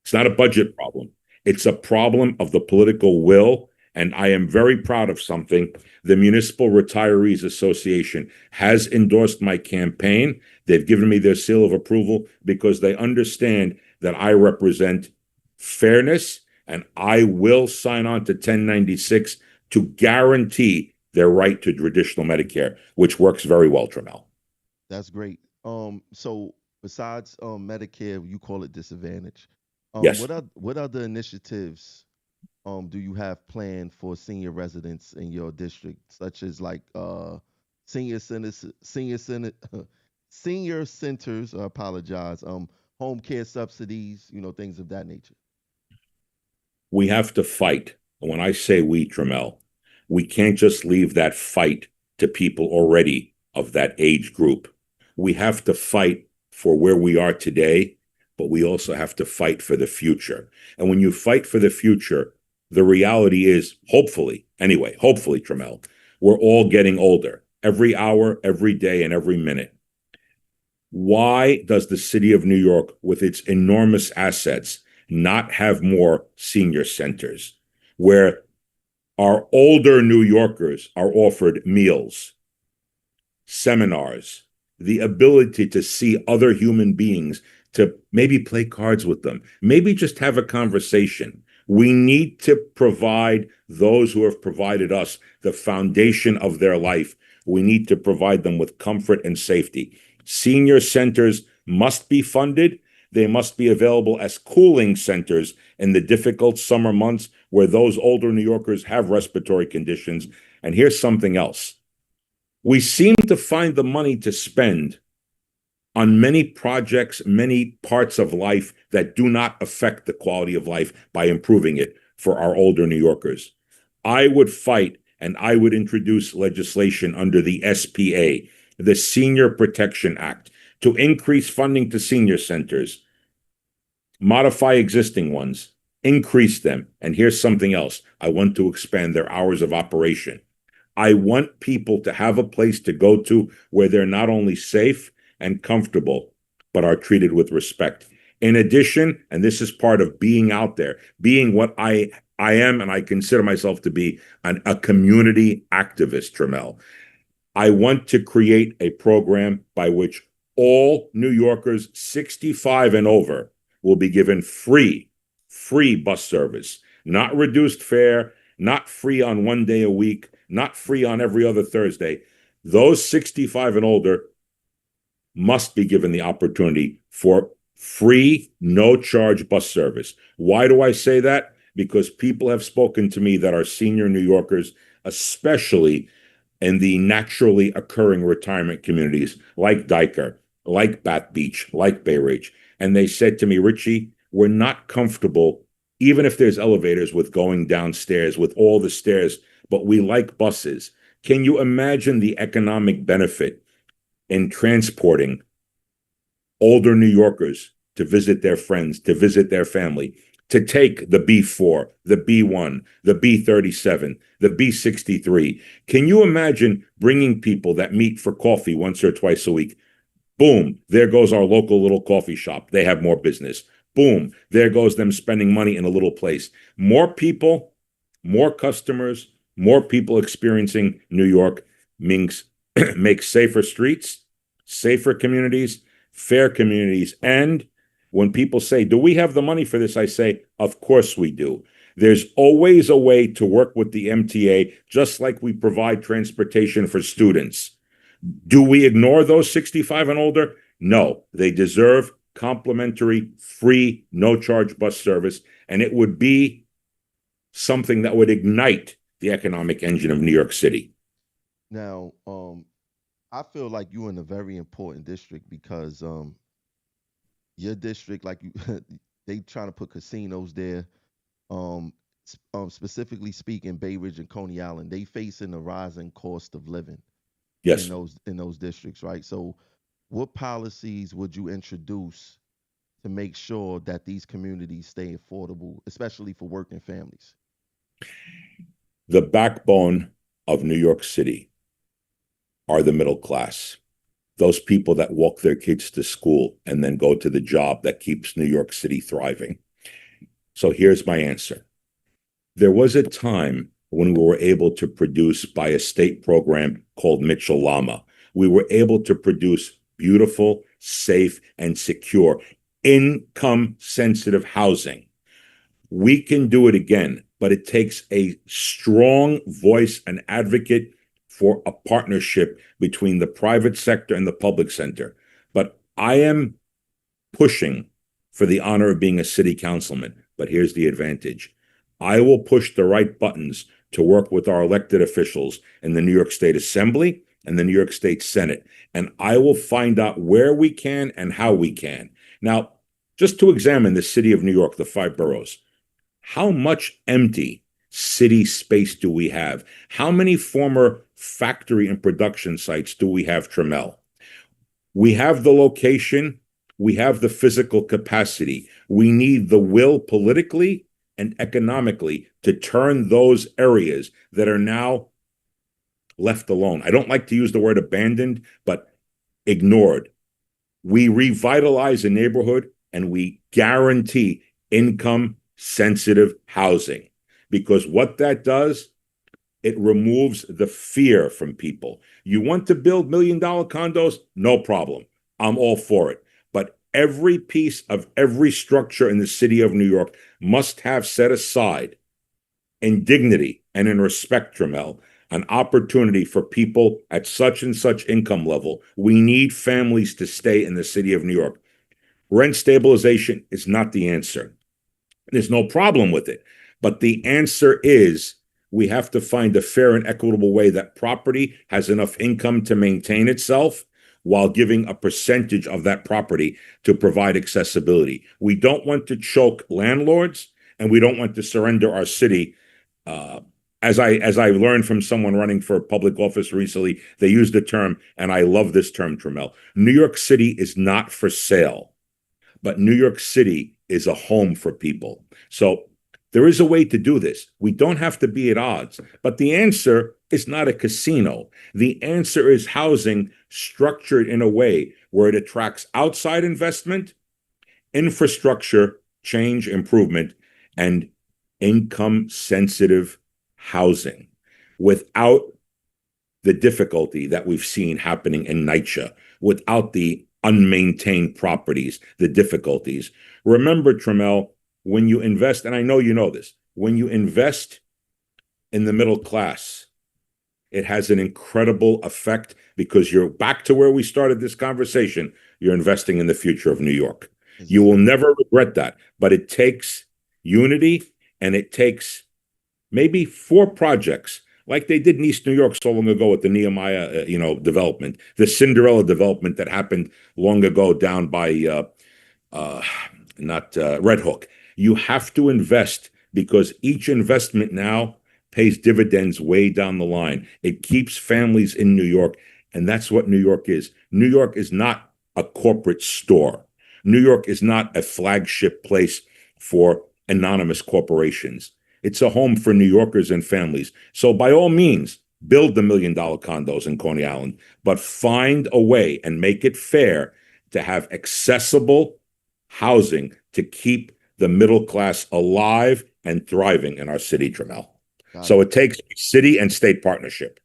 It's not a budget problem. It's a problem of the political will, and I am very proud of something. The Municipal Retirees Association has endorsed my campaign. They've given me their seal of approval because they understand that I represent fairness, and I will sign on to 1096 to guarantee their right to traditional Medicare, which works very well, Trammell. That's great. So besides Medicare, you call it disadvantage. Yes. What other initiatives do you have planned for senior residents in your district, such as like senior centers, senior centers? I apologize. Home care subsidies, things of that nature. We have to fight. When I say we, Trammell, we can't just leave that fight to people already of that age group. We have to fight for where we are today, but we also have to fight for the future. And when you fight for the future, the reality is, hopefully, Trammell, we're all getting older every hour, every day, and every minute. Why does the city of New York, with its enormous assets, not have more senior centers where our older New Yorkers are offered meals, seminars, the ability to see other human beings, to maybe play cards with them, maybe just have a conversation? We need to provide those who have provided us the foundation of their life. We need to provide them with comfort and safety. Senior centers must be funded. They must be available as cooling centers in the difficult summer months where those older New Yorkers have respiratory conditions. And here's something else. We seem to find the money to spend on many projects, many parts of life that do not affect the quality of life by improving it for our older New Yorkers. I would fight and I would introduce legislation under the SPA, the Senior Protection Act, to increase funding to senior centers, modify existing ones, increase them. And here's something else. I want to expand their hours of operation. I want people to have a place to go to where they're not only safe and comfortable, but are treated with respect. In addition, and this is part of being out there, being what I am, and I consider myself to be a community activist, Trammell. I want to create a program by which all New Yorkers 65 and over will be given free bus service, not reduced fare, not free on one day a week, not free on every other Thursday. Those 65 and older must be given the opportunity for free, no-charge bus service. Why do I say that? Because people have spoken to me that are senior New Yorkers, especially in the naturally occurring retirement communities like Diker, like Bath Beach, like Bay Ridge. And they said to me, Richie, we're not comfortable, even if there's elevators, with going downstairs, with all the stairs, but we like buses. Can you imagine the economic benefit in transporting older New Yorkers to visit their friends, to visit their family, to take the B4, the B1, the B37, the B63? Can you imagine bringing people that meet for coffee once or twice a week? Boom, there goes our local little coffee shop. They have more business. Boom, there goes them spending money in a little place. More people, more customers, more people experiencing New York means make safer streets, safer communities, fair communities. And when people say, do we have the money for this? I say, of course we do. There's always a way to work with the MTA, just like we provide transportation for students. Do we ignore those 65 and older? No, they deserve complimentary, free, no-charge bus service, and it would be something that would ignite the economic engine of New York City. Now, I feel like you're in a very important district because your district, like you, they trying to put casinos there. Specifically speaking, Bay Ridge and Coney Island, they facing a rising cost of living Yes. in those districts, right? So, what policies would you introduce to make sure that these communities stay affordable, especially for working families? The backbone of New York City are the middle class. Those people that walk their kids to school and then go to the job that keeps New York City thriving. So here's my answer. There was a time when we were able to produce by a state program called Mitchell Lama. We were able to produce beautiful, safe, and secure income sensitive housing. We can do it again, but it takes a strong voice and advocate for a partnership between the private sector and the public sector. But I am pushing for the honor of being a city councilman. But here's the advantage. I will push the right buttons to work with our elected officials in the New York State Assembly and the New York State Senate. And I will find out where we can and how we can. Now, just to examine the city of New York, the 5 boroughs, how much empty city space do we have? How many former factory and production sites do we have, Trammell? We have the location. We have the physical capacity. We need the will politically and economically to turn those areas that are now left alone. I don't like to use the word abandoned, but ignored. We revitalize a neighborhood and we guarantee income sensitive housing, because what that does, it removes the fear from people. You want to build $1 million condos? No problem. I'm all for it. But every piece of every structure in the city of New York must have set aside in dignity and in respect, Trammell, an opportunity for people at such and such income level. We need families to stay in the city of New York. Rent stabilization is not the answer. There's no problem with it. But the answer is we have to find a fair and equitable way that property has enough income to maintain itself while giving a percentage of that property to provide accessibility. We don't want to choke landlords, and we don't want to surrender our city. As I learned from someone running for public office recently, they used the term, and I love this term, Trammell. New York City is not for sale, but New York City is a home for people. So there is a way to do this. We don't have to be at odds, but the answer is not a casino. The answer is housing structured in a way where it attracts outside investment, infrastructure, change, improvement, and income-sensitive housing without the difficulty that we've seen happening in NYCHA, without the unmaintained properties, the difficulties. Remember, Trammell, when you invest, and I know you know this, when you invest in the middle class, it has an incredible effect because you're back to where we started this conversation. You're investing in the future of New York. You will never regret that, but it takes unity, and it takes maybe 4 projects like they did in East New York so long ago with the Nehemiah, development, the Cinderella development that happened long ago down by Red Hook. You have to invest because each investment now pays dividends way down the line. It keeps families in New York, and that's what New York is. New York is not a corporate store. New York is not a flagship place for anonymous corporations. It's a home for New Yorkers and families. So by all means, build the $1 million condos in Coney Island, but find a way and make it fair to have accessible housing to keep the middle class alive and thriving in our city, Trammell. So it takes city and state partnership.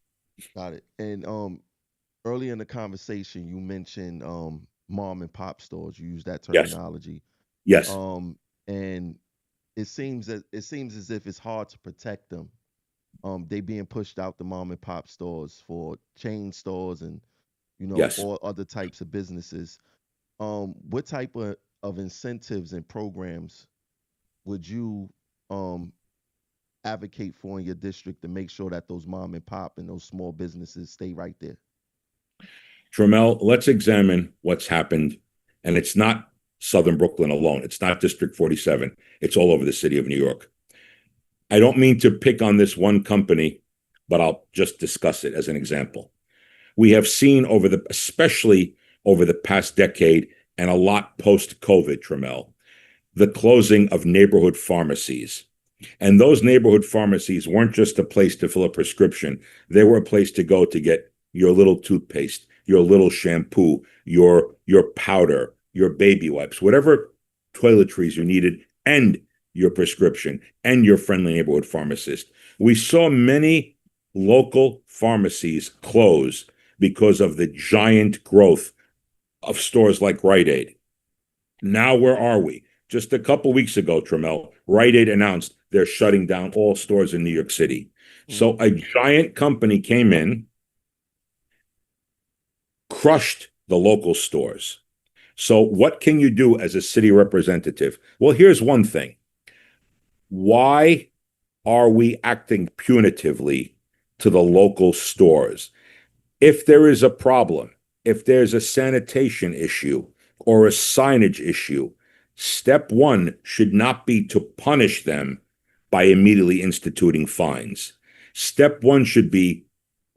Got it. And early in the conversation, you mentioned mom and pop stores. You used that terminology. Yes. And it seems as if it's hard to protect them. They being pushed out the mom and pop stores for chain stores and all other types of businesses. What type of incentives and programs would you advocate for in your district to make sure that those mom and pop and those small businesses stay right there? Trammell, let's examine what's happened. And it's not Southern Brooklyn alone. It's not District 47. It's all over the city of New York. I don't mean to pick on this one company, but I'll just discuss it as an example. We have seen especially over the past decade and a lot post-COVID, Trammell, the closing of neighborhood pharmacies. And those neighborhood pharmacies weren't just a place to fill a prescription. They were a place to go to get your little toothpaste, your little shampoo, your powder, your baby wipes, whatever toiletries you needed, and your prescription and your friendly neighborhood pharmacist. We saw many local pharmacies close because of the giant growth of stores like Rite Aid. Now, where are we? Just a couple weeks ago, Trammell, Rite Aid announced they're shutting down all stores in New York City. So a giant company came in, crushed the local stores. So what can you do as a city representative? Well, here's one thing. Why are we acting punitively to the local stores? If there is a problem, if there's a sanitation issue or a signage issue, step one should not be to punish them by immediately instituting fines. Step one should be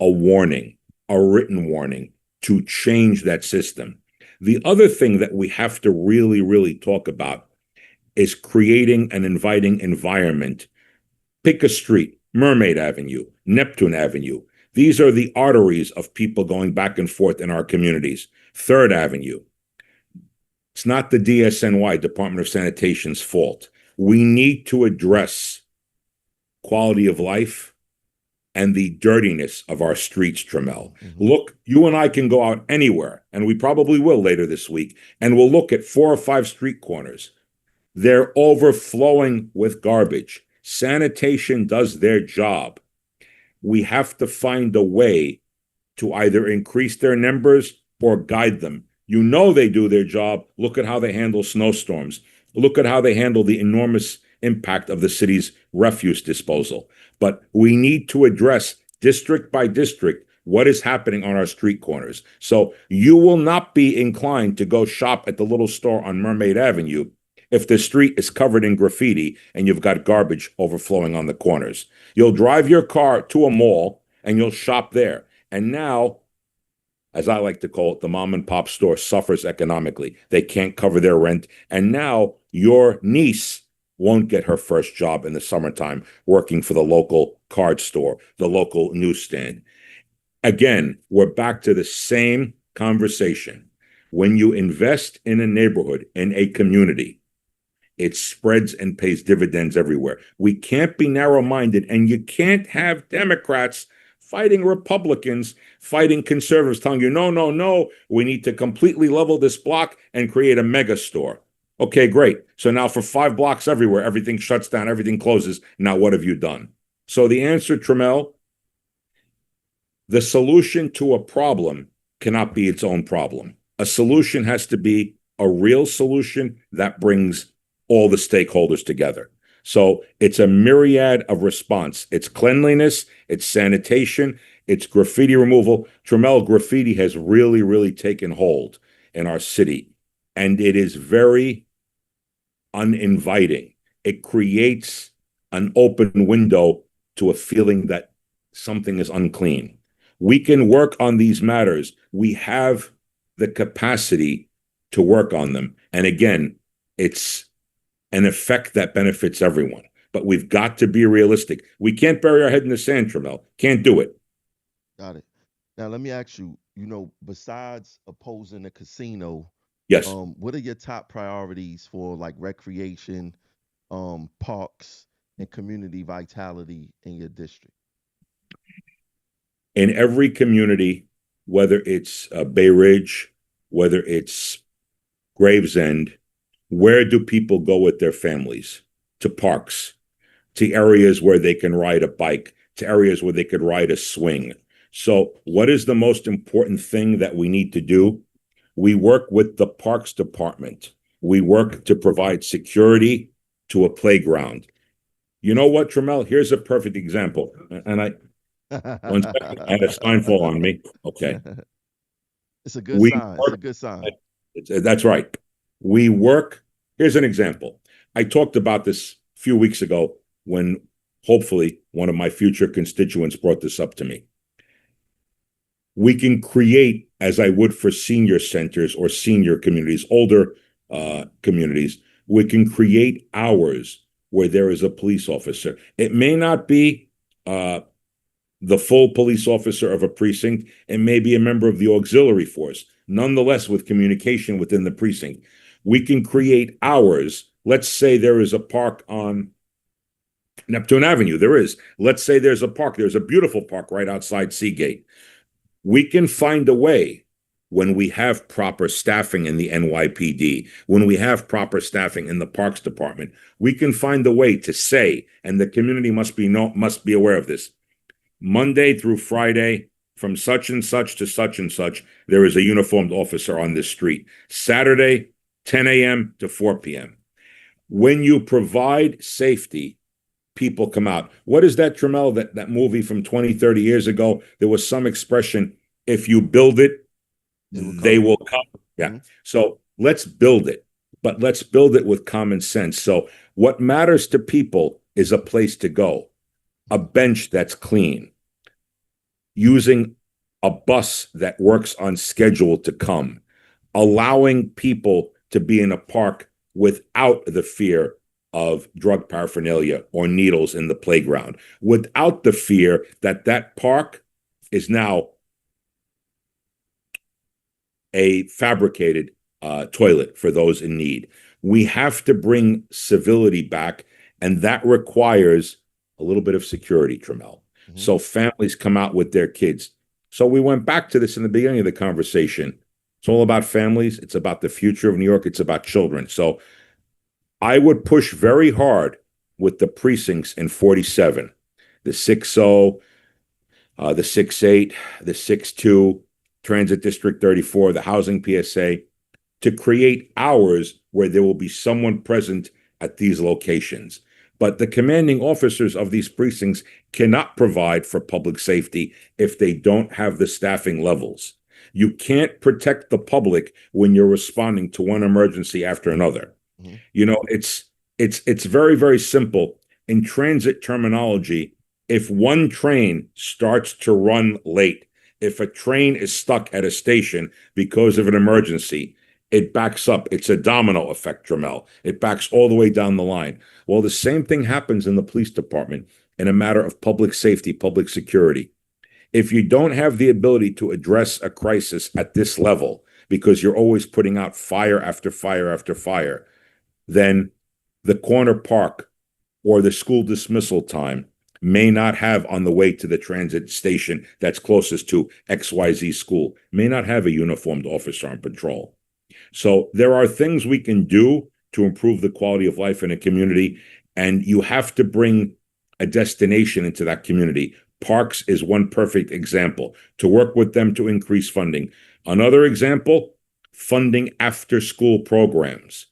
a warning, a written warning to change that system. The other thing that we have to really, really talk about is creating an inviting environment. Pick a street, Mermaid Avenue, Neptune Avenue. These are the arteries of people going back and forth in our communities. 3rd Avenue. It's not the DSNY, Department of Sanitation's fault. We need to address quality of life and the dirtiness of our streets, Trammell. Look, you and I can go out anywhere, and we probably will later this week, and we'll look at 4 or 5 street corners. They're overflowing with garbage. Sanitation does their job. We have to find a way to either increase their numbers or guide them. You know they do their job. Look at how they handle snowstorms. Look at how they handle the enormous impact of the city's refuse disposal. But we need to address district by district what is happening on our street corners. So you will not be inclined to go shop at the little store on Mermaid Avenue if the street is covered in graffiti and you've got garbage overflowing on the corners. You'll drive your car to a mall and you'll shop there. And now, as I like to call it, the mom and pop store suffers economically. They can't cover their rent. And now your niece won't get her first job in the summertime working for the local card store, the local newsstand. Again, we're back to the same conversation. When you invest in a neighborhood, in a community, it spreads and pays dividends everywhere. We can't be narrow-minded, and you can't have Democrats fighting Republicans, fighting conservatives, telling you, no, no, no, we need to completely level this block and create a mega store. Okay, great. So now for 5 blocks everywhere, everything shuts down, everything closes. Now what have you done? So the answer, Trammell, the solution to a problem cannot be its own problem. A solution has to be a real solution that brings all the stakeholders together. So it's a myriad of response. It's cleanliness, it's sanitation, it's graffiti removal. Trammell, graffiti has really, really taken hold in our city. And it is very uninviting. It creates an open window to a feeling that something is unclean. We can work on these matters. We have the capacity to work on them. And again, it's an effect that benefits everyone. But we've got to be realistic. We can't bury our head in the sand, Trammell. Can't do it. Got it. Now let me ask you, besides opposing the casino, Yes. what are your top priorities for like recreation, parks, and community vitality in your district? In every community, whether it's Bay Ridge, whether it's Gravesend, where do people go with their families? To parks, to areas where they can ride a bike, to areas where they could ride a swing. So what is the most important thing that we need to do? We work with the Parks Department. We work to provide security to a playground. You know what, Trammell? Here's a perfect example. And one second, I had a sign fall on me. Okay. It's a good sign. It's a good sign. That's right. We work. Here's an example. I talked about this a few weeks ago when hopefully one of my future constituents brought this up to me. We can create, as I would for senior centers or senior communities, older communities, we can create hours where there is a police officer. It may not be the full police officer of a precinct. It may be a member of the auxiliary force. Nonetheless, with communication within the precinct, we can create hours Let's say there is a park on Neptune Avenue. There is. Let's say there's a park. There's a beautiful park right outside Seagate. We can find a way when we have proper staffing in the NYPD, when we have proper staffing in the Parks Department, we can find a way to say, and the community must be aware of this. Monday through Friday, from such and such to such and such, there is a uniformed officer on this street. Saturday, 10 a.m. to 4 p.m. When you provide safety, people come out. What is that, Trammell, that movie from 20, 30 years ago? There was some expression, if you build it, they will come. Yeah. Mm-hmm. So let's build it, but let's build it with common sense. So what matters to people is a place to go, a bench that's clean, using a bus that works on schedule to come, allowing people to be in a park without the fear of drug paraphernalia or needles in the playground, without the fear that that park is now a fabricated toilet for those in need. We have to bring civility back, and that requires a little bit of security, Trammell. Mm-hmm. So families come out with their kids. So we went back to this in the beginning of the conversation. It's all about families. It's about the future of New York. It's about children. So I would push very hard with the precincts in 47, the 6-0, the 6-8, the 6-2, Transit District 34, the Housing PSA, to create hours where there will be someone present at these locations. But the commanding officers of these precincts cannot provide for public safety if they don't have the staffing levels. You can't protect the public when you're responding to one emergency after another. Mm-hmm. You know, it's very, very simple. In transit terminology, if one train starts to run late, if a train is stuck at a station because of an emergency, it backs up. It's a domino effect, Trammell. It backs all the way down the line. Well, the same thing happens in the police department in a matter of public safety, public security. If you don't have the ability to address a crisis at this level because you're always putting out fire after fire after fire, then the corner park or the school dismissal time may not have on the way to the transit station that's closest to XYZ school, may not have a uniformed officer on patrol. So there are things we can do to improve the quality of life in a community, and you have to bring a destination into that community. Parks is one perfect example, to work with them to increase funding. Another example, funding after-school programs.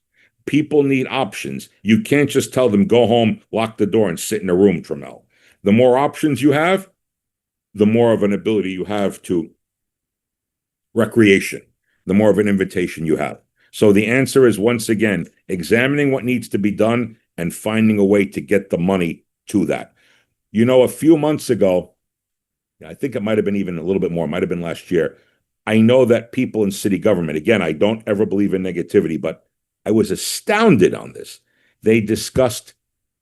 People need options. You can't just tell them, go home, lock the door, and sit in a room, Trammell. The more options you have, the more of an ability you have to recreation, the more of an invitation you have. So the answer is, once again, examining what needs to be done and finding a way to get the money to that. You know, a few months ago, I think it might have been even a little bit more, it might have been last year, I know that people in city government, again, I don't ever believe in negativity, but I was astounded on this. They discussed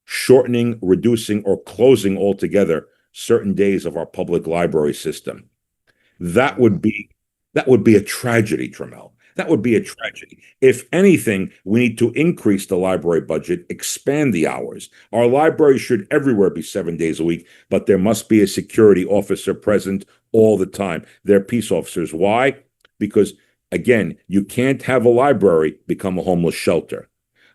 shortening, reducing, or closing altogether certain days of our public library system. That would be a tragedy, Trammell. That would be a tragedy. If anything, we need to increase the library budget, expand the hours. Our library should everywhere be 7 days a week, but there must be a security officer present all the time. They're peace officers. Why? Because, again, you can't have a library become a homeless shelter.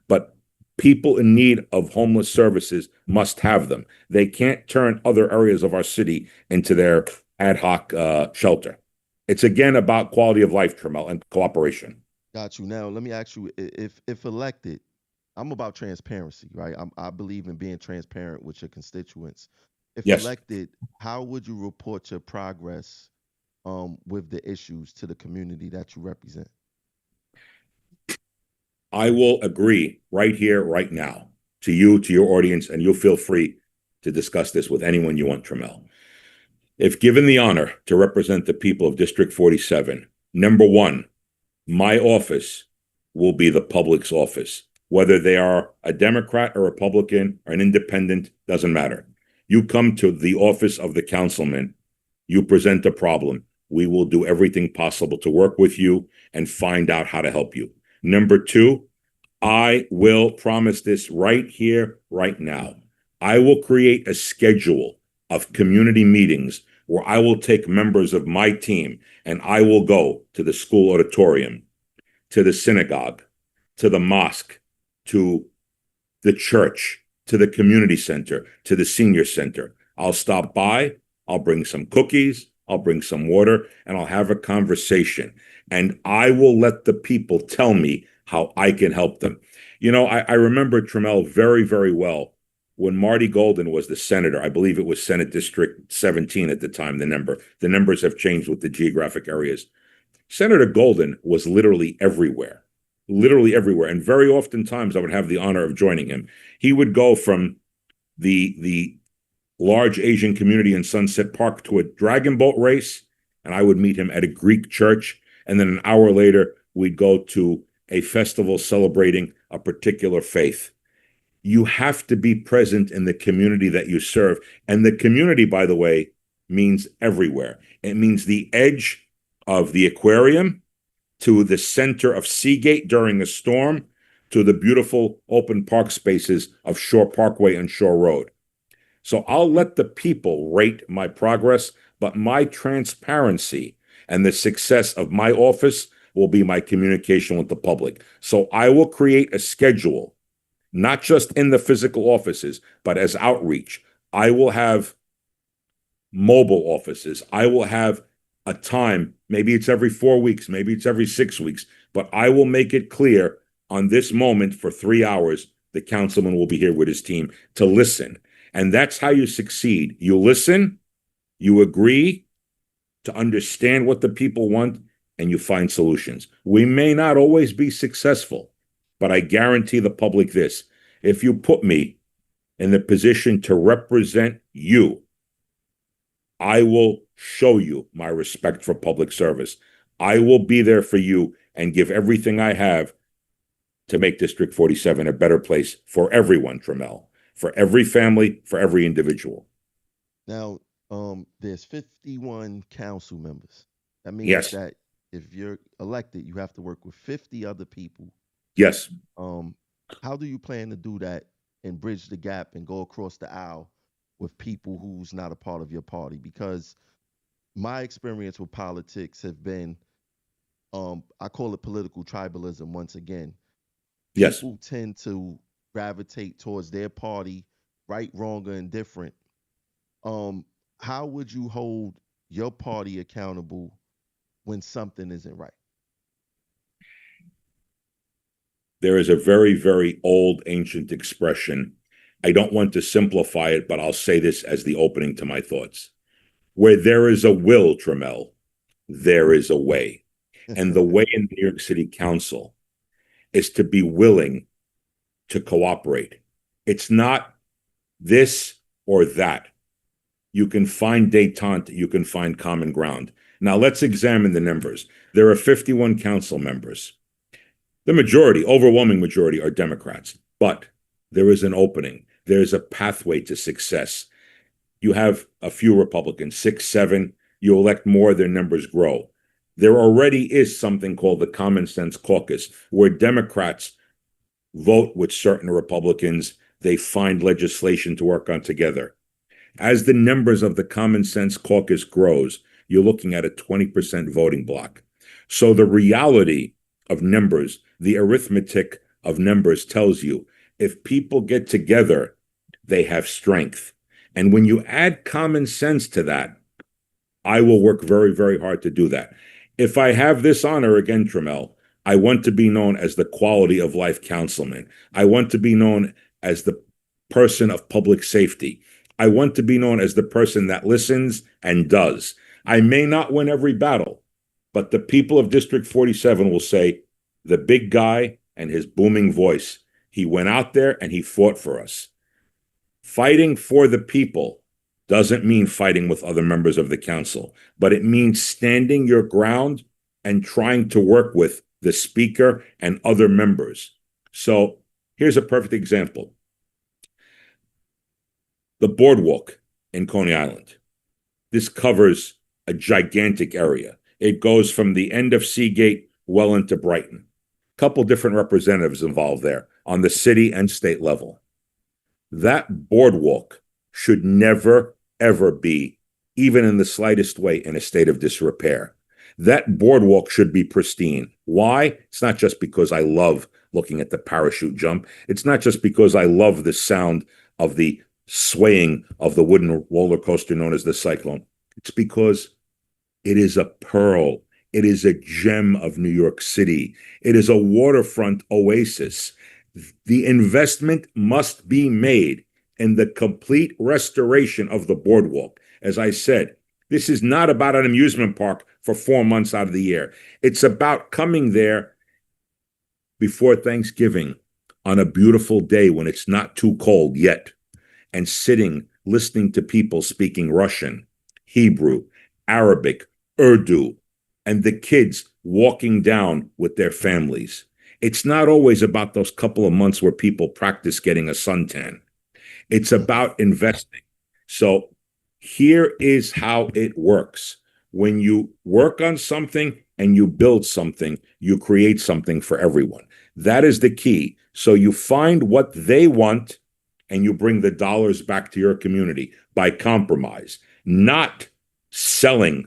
But people in need of homeless services must have them. They can't turn other areas of our city into their ad hoc shelter. It's, again, about quality of life, Trammell, and cooperation. Got you. Now, let me ask you, if elected, I'm about transparency, right? I believe in being transparent with your constituents. If Yes. elected, how would you report your progress with the issues to the community that you represent? I will agree right here, right now, to you, to your audience, and you'll feel free to discuss this with anyone you want, Trammell. If given the honor to represent the people of District 47, number one, my office will be the public's office. Whether they are a Democrat, a Republican, or an independent, doesn't matter. You come to the office of the councilman, you present a problem. We will do everything possible to work with you and find out how to help you. Number two, I will promise this right here, right now. I will create a schedule of community meetings where I will take members of my team and I will go to the school auditorium, to the synagogue, to the mosque, to the church, to the community center, to the senior center. I'll stop by, I'll bring some cookies, I'll bring some water, and I'll have a conversation. And I will let the people tell me how I can help them. You know, I remember Trammell very, very well when Marty Golden was the senator. I believe it was Senate District 17 at the time, the number. The numbers have changed with the geographic areas. Senator Golden was literally everywhere. And very oftentimes I would have the honor of joining him. He would go from the large Asian community in Sunset Park to a dragon boat race, and I would meet him at a Greek church. And then an hour later, we'd go to a festival celebrating a particular faith. You have to be present in the community that you serve. And the community, by the way, means everywhere. It means the edge of the aquarium to the center of Seagate during a storm to the beautiful open park spaces of Shore Parkway and Shore Road. So I'll let the people rate my progress, but my transparency and the success of my office will be my communication with the public. So I will create a schedule, not just in the physical offices, but as outreach. I will have mobile offices. I will have a time, maybe it's every 4 weeks, maybe it's every 6 weeks, but I will make it clear on this moment for 3 hours, the councilman will be here with his team to listen. And that's how you succeed. You listen, you agree to understand what the people want, and you find solutions. We may not always be successful, but I guarantee the public this. If you put me in the position to represent you, I will show you my respect for public service. I will be there for you and give everything I have to make District 47 a better place for everyone, Trammell, for every family, for every individual. Now, there's 51 council members. That means Yes. that if you're elected, you have to work with 50 other people. Yes. How do you plan to do that and bridge the gap and go across the aisle with people who's not a part of your party? Because my experience with politics have been, I call it political tribalism once again. Yes. People tend to gravitate towards their party, right, wrong, or indifferent. How would you hold your party accountable when something isn't right? There is a very, very old ancient expression. I don't want to simplify it, but I'll say this as the opening to my thoughts. Where there is a will, Trammell, there is a way. And the way in the New York City Council is to be willing to cooperate. It's not this or that. You can find détente, you can find common ground. Now let's examine the numbers. There are 51 council members. The majority, overwhelming majority, are Democrats, but there is an opening. There's a pathway to success. You have a few Republicans, 6, 7. You elect more, their numbers grow. There already is something called the Common Sense Caucus, where Democrats vote with certain Republicans. They find legislation to work on together. As the numbers of the Common Sense Caucus grows, you're looking at a 20% voting block. So the reality of numbers, the arithmetic of numbers tells you if people get together, they have strength. And when you add common sense to that, I will work very, very hard to do that. If I have this honor again, Trammell, I want to be known as the quality of life councilman. I want to be known as the person of public safety. I want to be known as the person that listens and does. I may not win every battle, but the people of District 47 will say, the big guy and his booming voice, he went out there and he fought for us. Fighting for the people doesn't mean fighting with other members of the council, but it means standing your ground and trying to work with the speaker and other members. So here's a perfect example. The Boardwalk in Coney Island. This covers a gigantic area. It goes from the end of Seagate well into Brighton. couple different representatives involved there on the city and state level. That boardwalk should never, ever be, even in the slightest way, in a state of disrepair. That boardwalk should be pristine. Why? It's not just because I love looking at the parachute jump. It's not just because I love the sound of the swaying of the wooden roller coaster known as the Cyclone. It's because it is a pearl. It is a gem of New York City. It is a waterfront oasis. The investment must be made in the complete restoration of the boardwalk. As I said, this is not about an amusement park for 4 months out of the year. It's about coming there before Thanksgiving on a beautiful day when it's not too cold yet, and sitting, listening to people speaking Russian, Hebrew, Arabic, Urdu, and the kids walking down with their families. It's not always about those couple of months where people practice getting a suntan. It's about investing. So here is how it works. When you work on something and you build something, you create something for everyone. That is the key. So you find what they want and you bring the dollars back to your community by compromise, not selling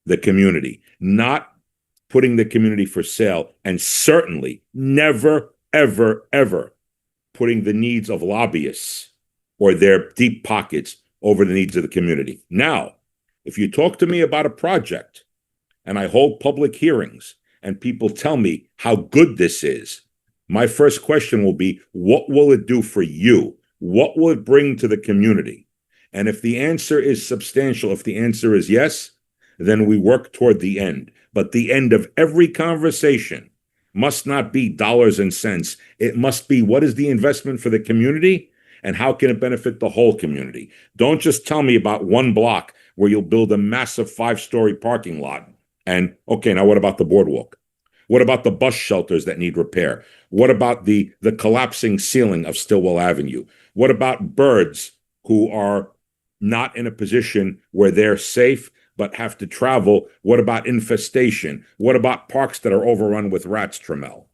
the community, not putting the community for sale, and certainly never, ever, ever putting the needs of lobbyists or their deep pockets over the needs of the community. Now, if you talk to me about a project and I hold public hearings and people tell me how good this is, my first question will be, what will it do for you? What will it bring to the community? And if the answer is substantial, if the answer is yes, then we work toward the end. But the end of every conversation must not be dollars and cents. It must be, what is the investment for the community and how can it benefit the whole community? Don't just tell me about one block where you'll build a massive 5-story parking lot. And okay, now what about the boardwalk? What about the bus shelters that need repair? What about the collapsing ceiling of Stillwell Avenue? What about birds who are not in a position where they're safe but have to travel? What about infestation? What about parks that are overrun with rats, Trammell?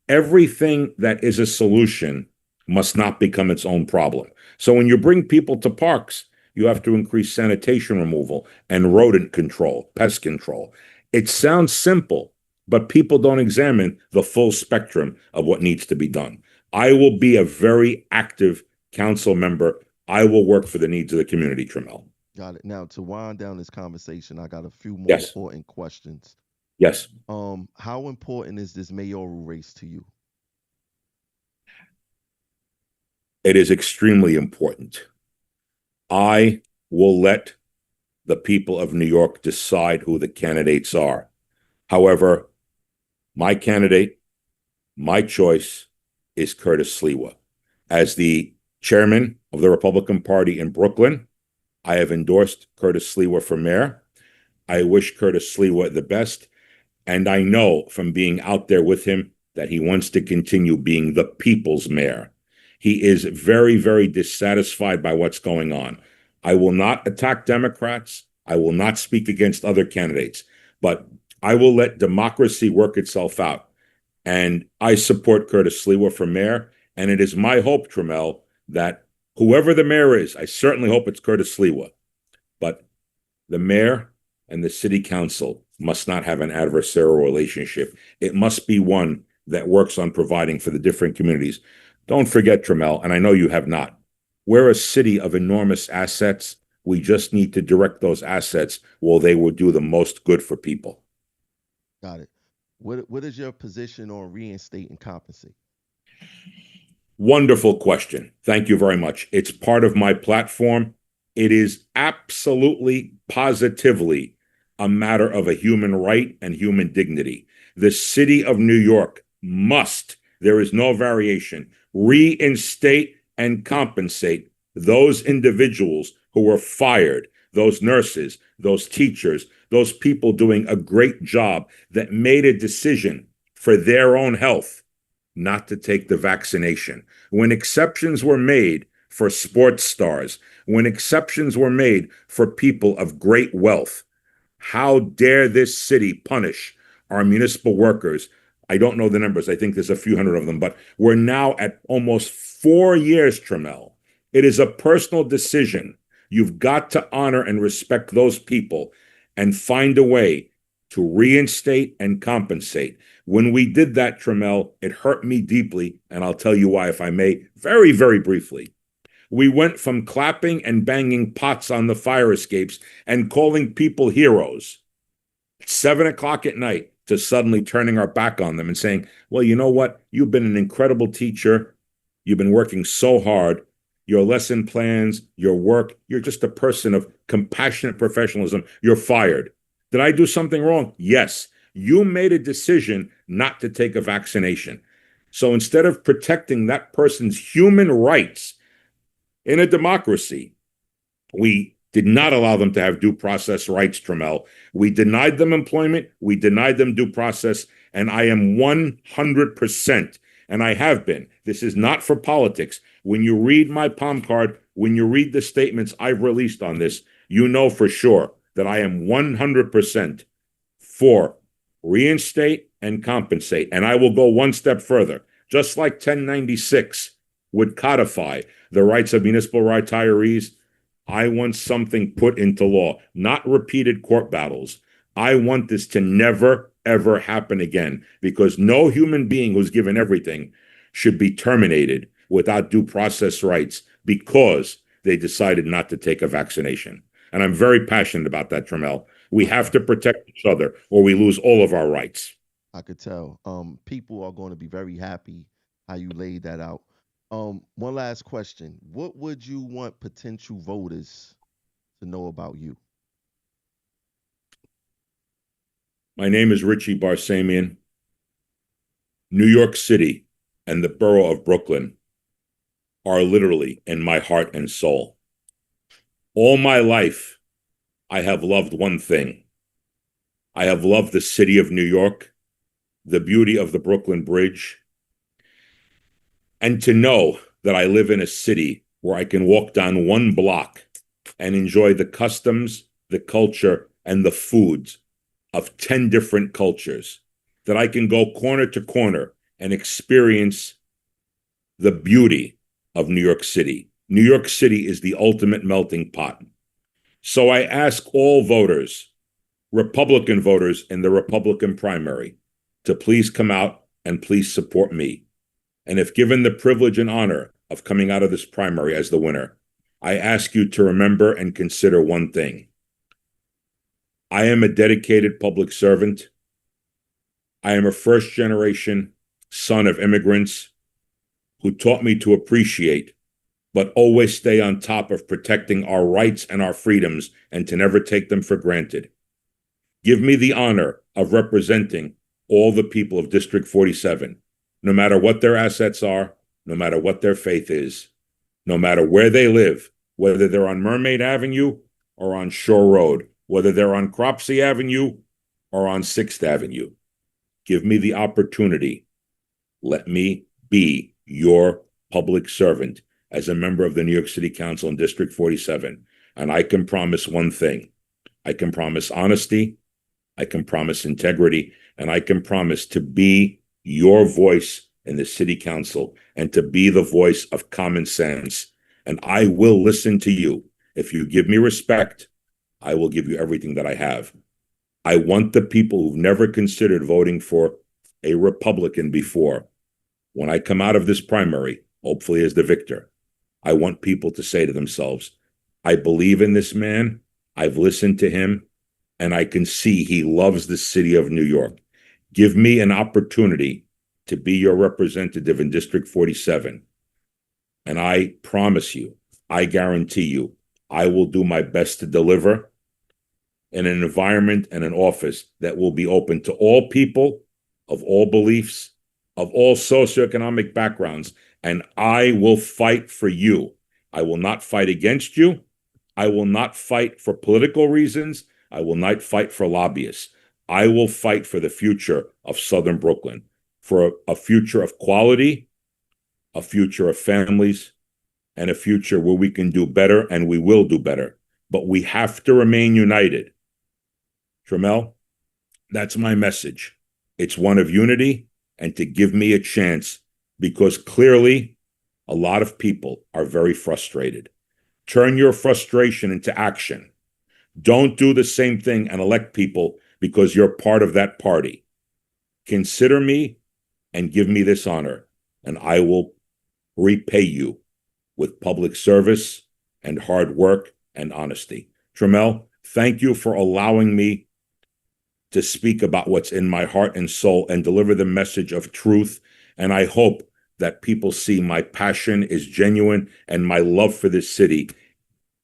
Everything that is a solution must not become its own problem. So when you bring people to parks, you have to increase sanitation removal and rodent control, pest control. It sounds simple, but people don't examine the full spectrum of what needs to be done. I will be a very active council member. I will work for the needs of the community, Trammell. Got it. Now, to wind down this conversation, I got a few more Yes. important questions. Yes. How important is this mayoral race to you? It is extremely important. I will let the people of New York decide who the candidates are. However, my candidate, my choice is Curtis Sliwa. As the chairman of the Republican Party in Brooklyn, I have endorsed Curtis Sliwa for mayor. I wish Curtis Sliwa the best. And I know from being out there with him that he wants to continue being the people's mayor. He is very, very dissatisfied by what's going on. I will not attack Democrats. I will not speak against other candidates, but I will let democracy work itself out. And I support Curtis Sliwa for mayor. And it is my hope, Trammell, that whoever the mayor is, I certainly hope it's Curtis Sliwa, but the mayor and the city council must not have an adversarial relationship. It must be one that works on providing for the different communities. Don't forget, Trammell, and I know you have not, we're a city of enormous assets. We just need to direct those assets where they will do the most good for people. Got it. What is your position on reinstate and compensate? Wonderful question. Thank you very much. It's part of my platform. It is absolutely, positively a matter of a human right and human dignity. The city of New York must, there is no variation, reinstate and compensate those individuals who were fired, those nurses, those teachers, those people doing a great job that made a decision for their own health not to take the vaccination. When exceptions were made for sports stars, when exceptions were made for people of great wealth, how dare this city punish our municipal workers, I don't know the numbers. I think there's a few hundred of them, but we're now at almost 4 years, Trammell. It is a personal decision. You've got to honor and respect those people and find a way to reinstate and compensate. When we did that, Trammell, it hurt me deeply, and I'll tell you why, if I may, very, very briefly. We went from clapping and banging pots on the fire escapes and calling people heroes at 7 o'clock at night to suddenly turning our back on them and saying, well, you know what? You've been an incredible teacher. You've been working so hard. Your lesson plans, your work, you're just a person of compassionate professionalism. You're fired. Did I do something wrong? Yes. You made a decision not to take a vaccination. So instead of protecting that person's human rights in a democracy, we did not allow them to have due process rights, Trammell. We denied them employment. We denied them due process. And I am 100%, and I have been. This is not for politics. When you read my palm card, when you read the statements I've released on this, you know for sure that I am 100% for reinstate and compensate. And I will go one step further. Just like 1096 would codify the rights of municipal retirees, I want something put into law, not repeated court battles. I want this to never, ever happen again, because no human being who's given everything should be terminated without due process rights because they decided not to take a vaccination. And I'm very passionate about that, Trammell. We have to protect each other or we lose all of our rights. I could tell. People are going to be very happy how you laid that out. One last question. What would you want potential voters to know about you? My name is Richie Barsamian. New York City and the borough of Brooklyn are literally in my heart and soul. All my life, I have loved one thing. I have loved the city of New York, the beauty of the Brooklyn Bridge, and to know that I live in a city where I can walk down one block and enjoy the customs, the culture, and the foods of 10 different cultures, that I can go corner to corner and experience the beauty of New York City. New York City is the ultimate melting pot. So I ask all voters, Republican voters in the Republican primary, to please come out and please support me. And if given the privilege and honor of coming out of this primary as the winner, I ask you to remember and consider one thing. I am a dedicated public servant. I am a first-generation son of immigrants who taught me to appreciate, but always stay on top of protecting our rights and our freedoms and to never take them for granted. Give me the honor of representing all the people of District 47, no matter what their assets are, no matter what their faith is, no matter where they live, whether they're on Mermaid Avenue or on Shore Road, whether they're on Cropsey Avenue or on 6th Avenue. Give me the opportunity. Let me be your public servant as a member of the New York City Council in District 47. And I can promise one thing. I can promise honesty, I can promise integrity, and I can promise to be your voice in the City Council and to be the voice of common sense. And I will listen to you. If you give me respect, I will give you everything that I have. I want the people who've never considered voting for a Republican before, when I come out of this primary, hopefully as the victor, I want people to say to themselves, I believe in this man, I've listened to him, and I can see he loves the city of New York. Give me an opportunity to be your representative in District 47. And I promise you, I guarantee you, I will do my best to deliver in an environment and an office that will be open to all people of all beliefs, of all socioeconomic backgrounds, and I will fight for you. I will not fight against you. I will not fight for political reasons. I will not fight for lobbyists. I will fight for the future of Southern Brooklyn, for a future of quality, a future of families, and a future where we can do better, and we will do better. But we have to remain united. Trammell, that's my message. It's one of unity. and to give me a chance, because clearly a lot of people are very frustrated. Turn your frustration into action. Don't do the same thing and elect people because you're part of that party. Consider me and give me this honor, and I will repay you with public service and hard work and honesty. Tramel, thank you for allowing me to speak about what's in my heart and soul and deliver the message of truth. And I hope that people see my passion is genuine and my love for this city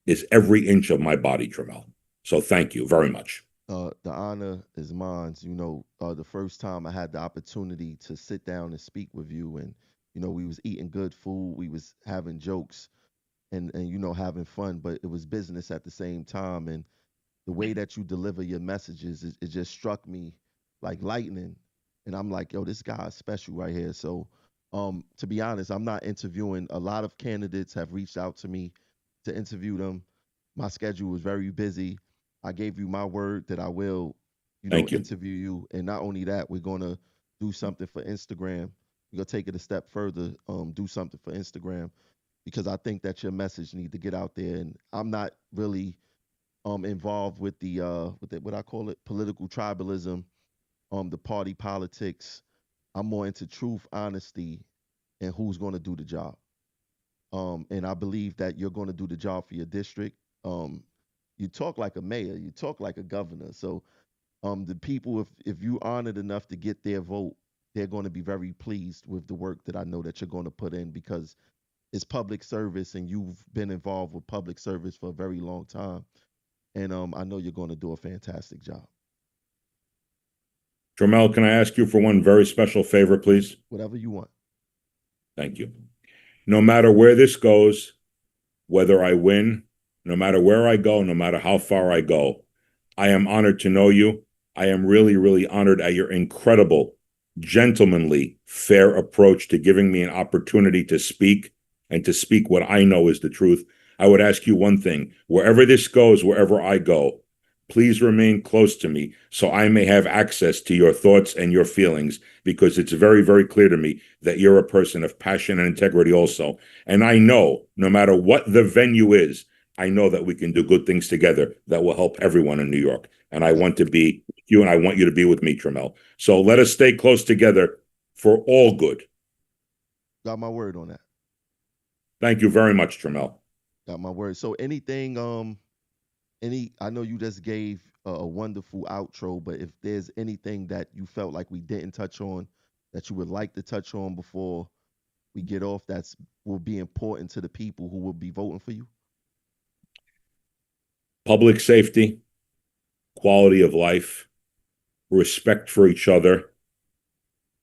is every inch of my body, Tramel. So thank you very much. The honor is mine. The first time I had the opportunity to sit down and speak with you, and we was eating good food, we was having jokes, and having fun, but it was business at the same time. And the way that you deliver your messages, it just struck me like lightning. And I'm like, yo, this guy is special right here. So, to be honest, I'm not interviewing. A lot of candidates have reached out to me to interview them. My schedule was very busy. I gave you my word that I will, Thank you. interview you. And not only that, we're gonna do something for Instagram. We're gonna take it a step further, do something for Instagram because I think that your message need to get out there. And I'm not really involved with the what I call it political tribalism, the party politics. I'm more into truth, honesty, and who's going to do the job. And I believe that you're going to do the job for your district. You talk like a mayor, you talk like a governor. So the people, if you honored enough to get their vote, they're going to be very pleased with the work that I know that you're going to put in because it's public service and you've been involved with public service for a very long time. And I know you're going to do a fantastic job. Tramel, can I ask you for one very special favor, please? Whatever you want. Thank you. No matter where this goes, whether I win, no matter where I go, no matter how far I go, I am honored to know you. I am really, really honored at your incredible, gentlemanly, fair approach to giving me an opportunity to speak and to speak what I know is the truth. I would ask you one thing. Wherever this goes, wherever I go, please remain close to me so I may have access to your thoughts and your feelings, because it's very, very clear to me that you're a person of passion and integrity also. And I know no matter what the venue is, I know that we can do good things together that will help everyone in New York. And I want to be with you, and I want you to be with me, Tramel. So let us stay close together for all good. Got my word on that. Thank you very much, Tramel. Got my word. So anything, I know you just gave a wonderful outro, but if there's anything that you felt like we didn't touch on that you would like to touch on before we get off, that's will be important to the people who will be voting for you. Public safety, quality of life, respect for each other,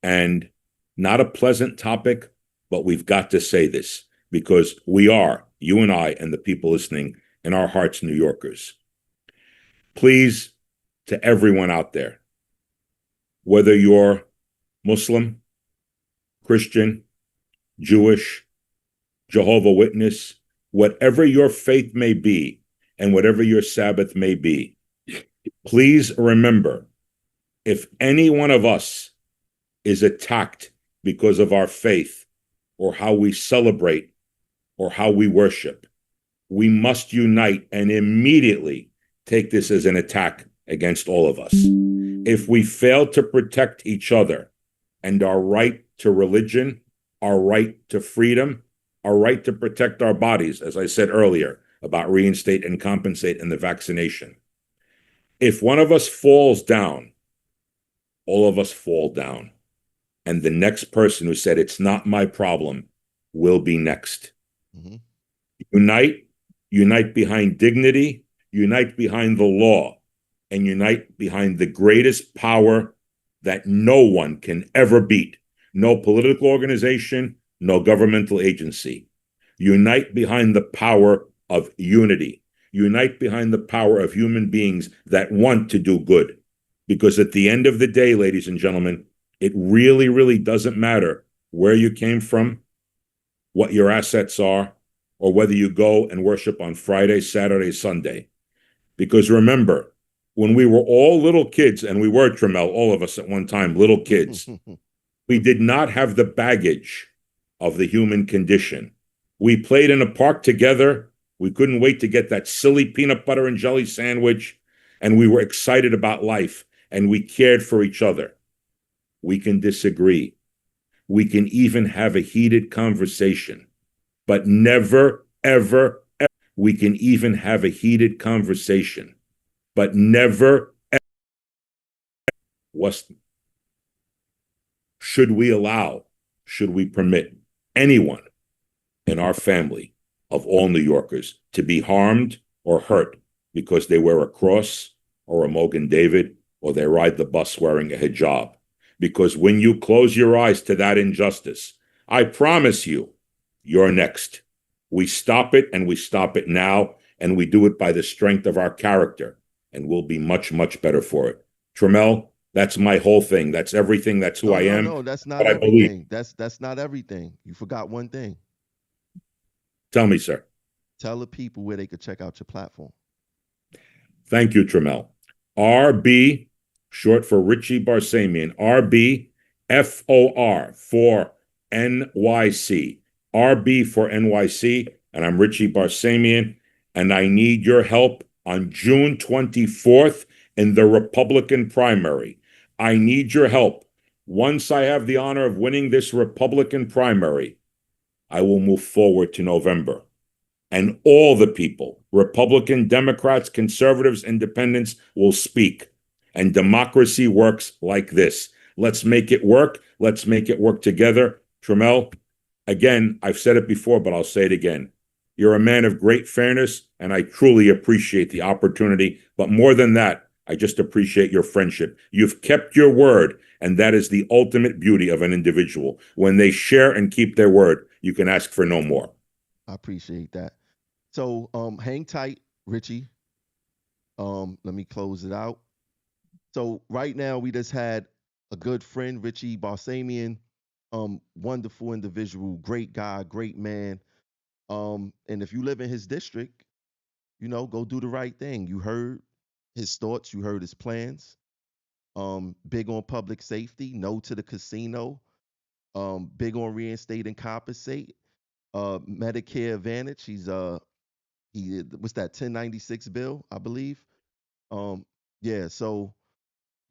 and not a pleasant topic, but we've got to say this because we are, you and I and the people listening, in our hearts, New Yorkers. Please, to everyone out there, whether you're Muslim, Christian, Jewish, Jehovah's Witness, whatever your faith may be, and whatever your Sabbath may be, please remember, if any one of us is attacked because of our faith or how we celebrate or how we worship, we must unite and immediately take this as an attack against all of us. If we fail to protect each other and our right to religion, our right to freedom, our right to protect our bodies, as I said earlier, about reinstate and compensate and the vaccination. If one of us falls down, all of us fall down. And the next person who said, it's not my problem, will be next. Mm-hmm. Unite behind dignity, unite behind the law, and unite behind the greatest power that no one can ever beat. No political organization, no governmental agency. Unite behind the power of unity. Unite behind the power of human beings that want to do good. Because at the end of the day, ladies and gentlemen, it really, really doesn't matter where you came from, what your assets are, or whether you go and worship on Friday, Saturday, Sunday. Because remember, when we were all little kids, and we were, Tramel, all of us at one time, little kids, We did not have the baggage of the human condition. We played in a park together. We couldn't wait to get that silly peanut butter and jelly sandwich, and we were excited about life, and we cared for each other. We can disagree. We can even have a heated conversation, but never, ever, ever. We can even have a heated conversation, but never, ever. Should we allow, should we permit anyone in our family of all New Yorkers to be harmed or hurt because they wear a cross or a Mogan David or they ride the bus wearing a hijab? Because when you close your eyes to that injustice, I promise you, you're next. We stop it, and we stop it now, and we do it by the strength of our character, and we'll be much, much better for it. Tramel, that's my whole thing. That's everything. That's who No, I no, am. no. That's not What I believe. everything. That's not everything. You forgot one thing. Tell me, sir. Tell the people where they could check out your platform. Thank you, Tramel. RB, short for Richie Barsamian. RBFOR for NYC. RB for NYC. And I'm Richie Barsamian. And I need your help on June 24th in the Republican primary. I need your help. Once I have the honor of winning this Republican primary, I will move forward to November. And all the people, Republican, Democrats, conservatives, independents, will speak. And democracy works like this. Let's make it work. Let's make it work together. Tramel, again, I've said it before, but I'll say it again. You're a man of great fairness, and I truly appreciate the opportunity. But more than that, I just appreciate your friendship. You've kept your word, and that is the ultimate beauty of an individual. When they share and keep their word, you can ask for no more. I appreciate that. So hang tight, Richie. Let me close it out. So right now we just had a good friend, Richie Barsamian, wonderful individual, great guy, great man. And if you live in his district, go do the right thing. You heard his thoughts, you heard his plans. Big on public safety, no to the casino. Big on reinstate and compensate. Medicare Advantage. He what's that 1096 bill, I believe. Yeah, so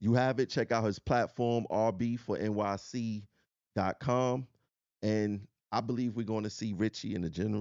you have it. Check out his platform, rbfornyc.com. And I believe we're going to see Richie in the general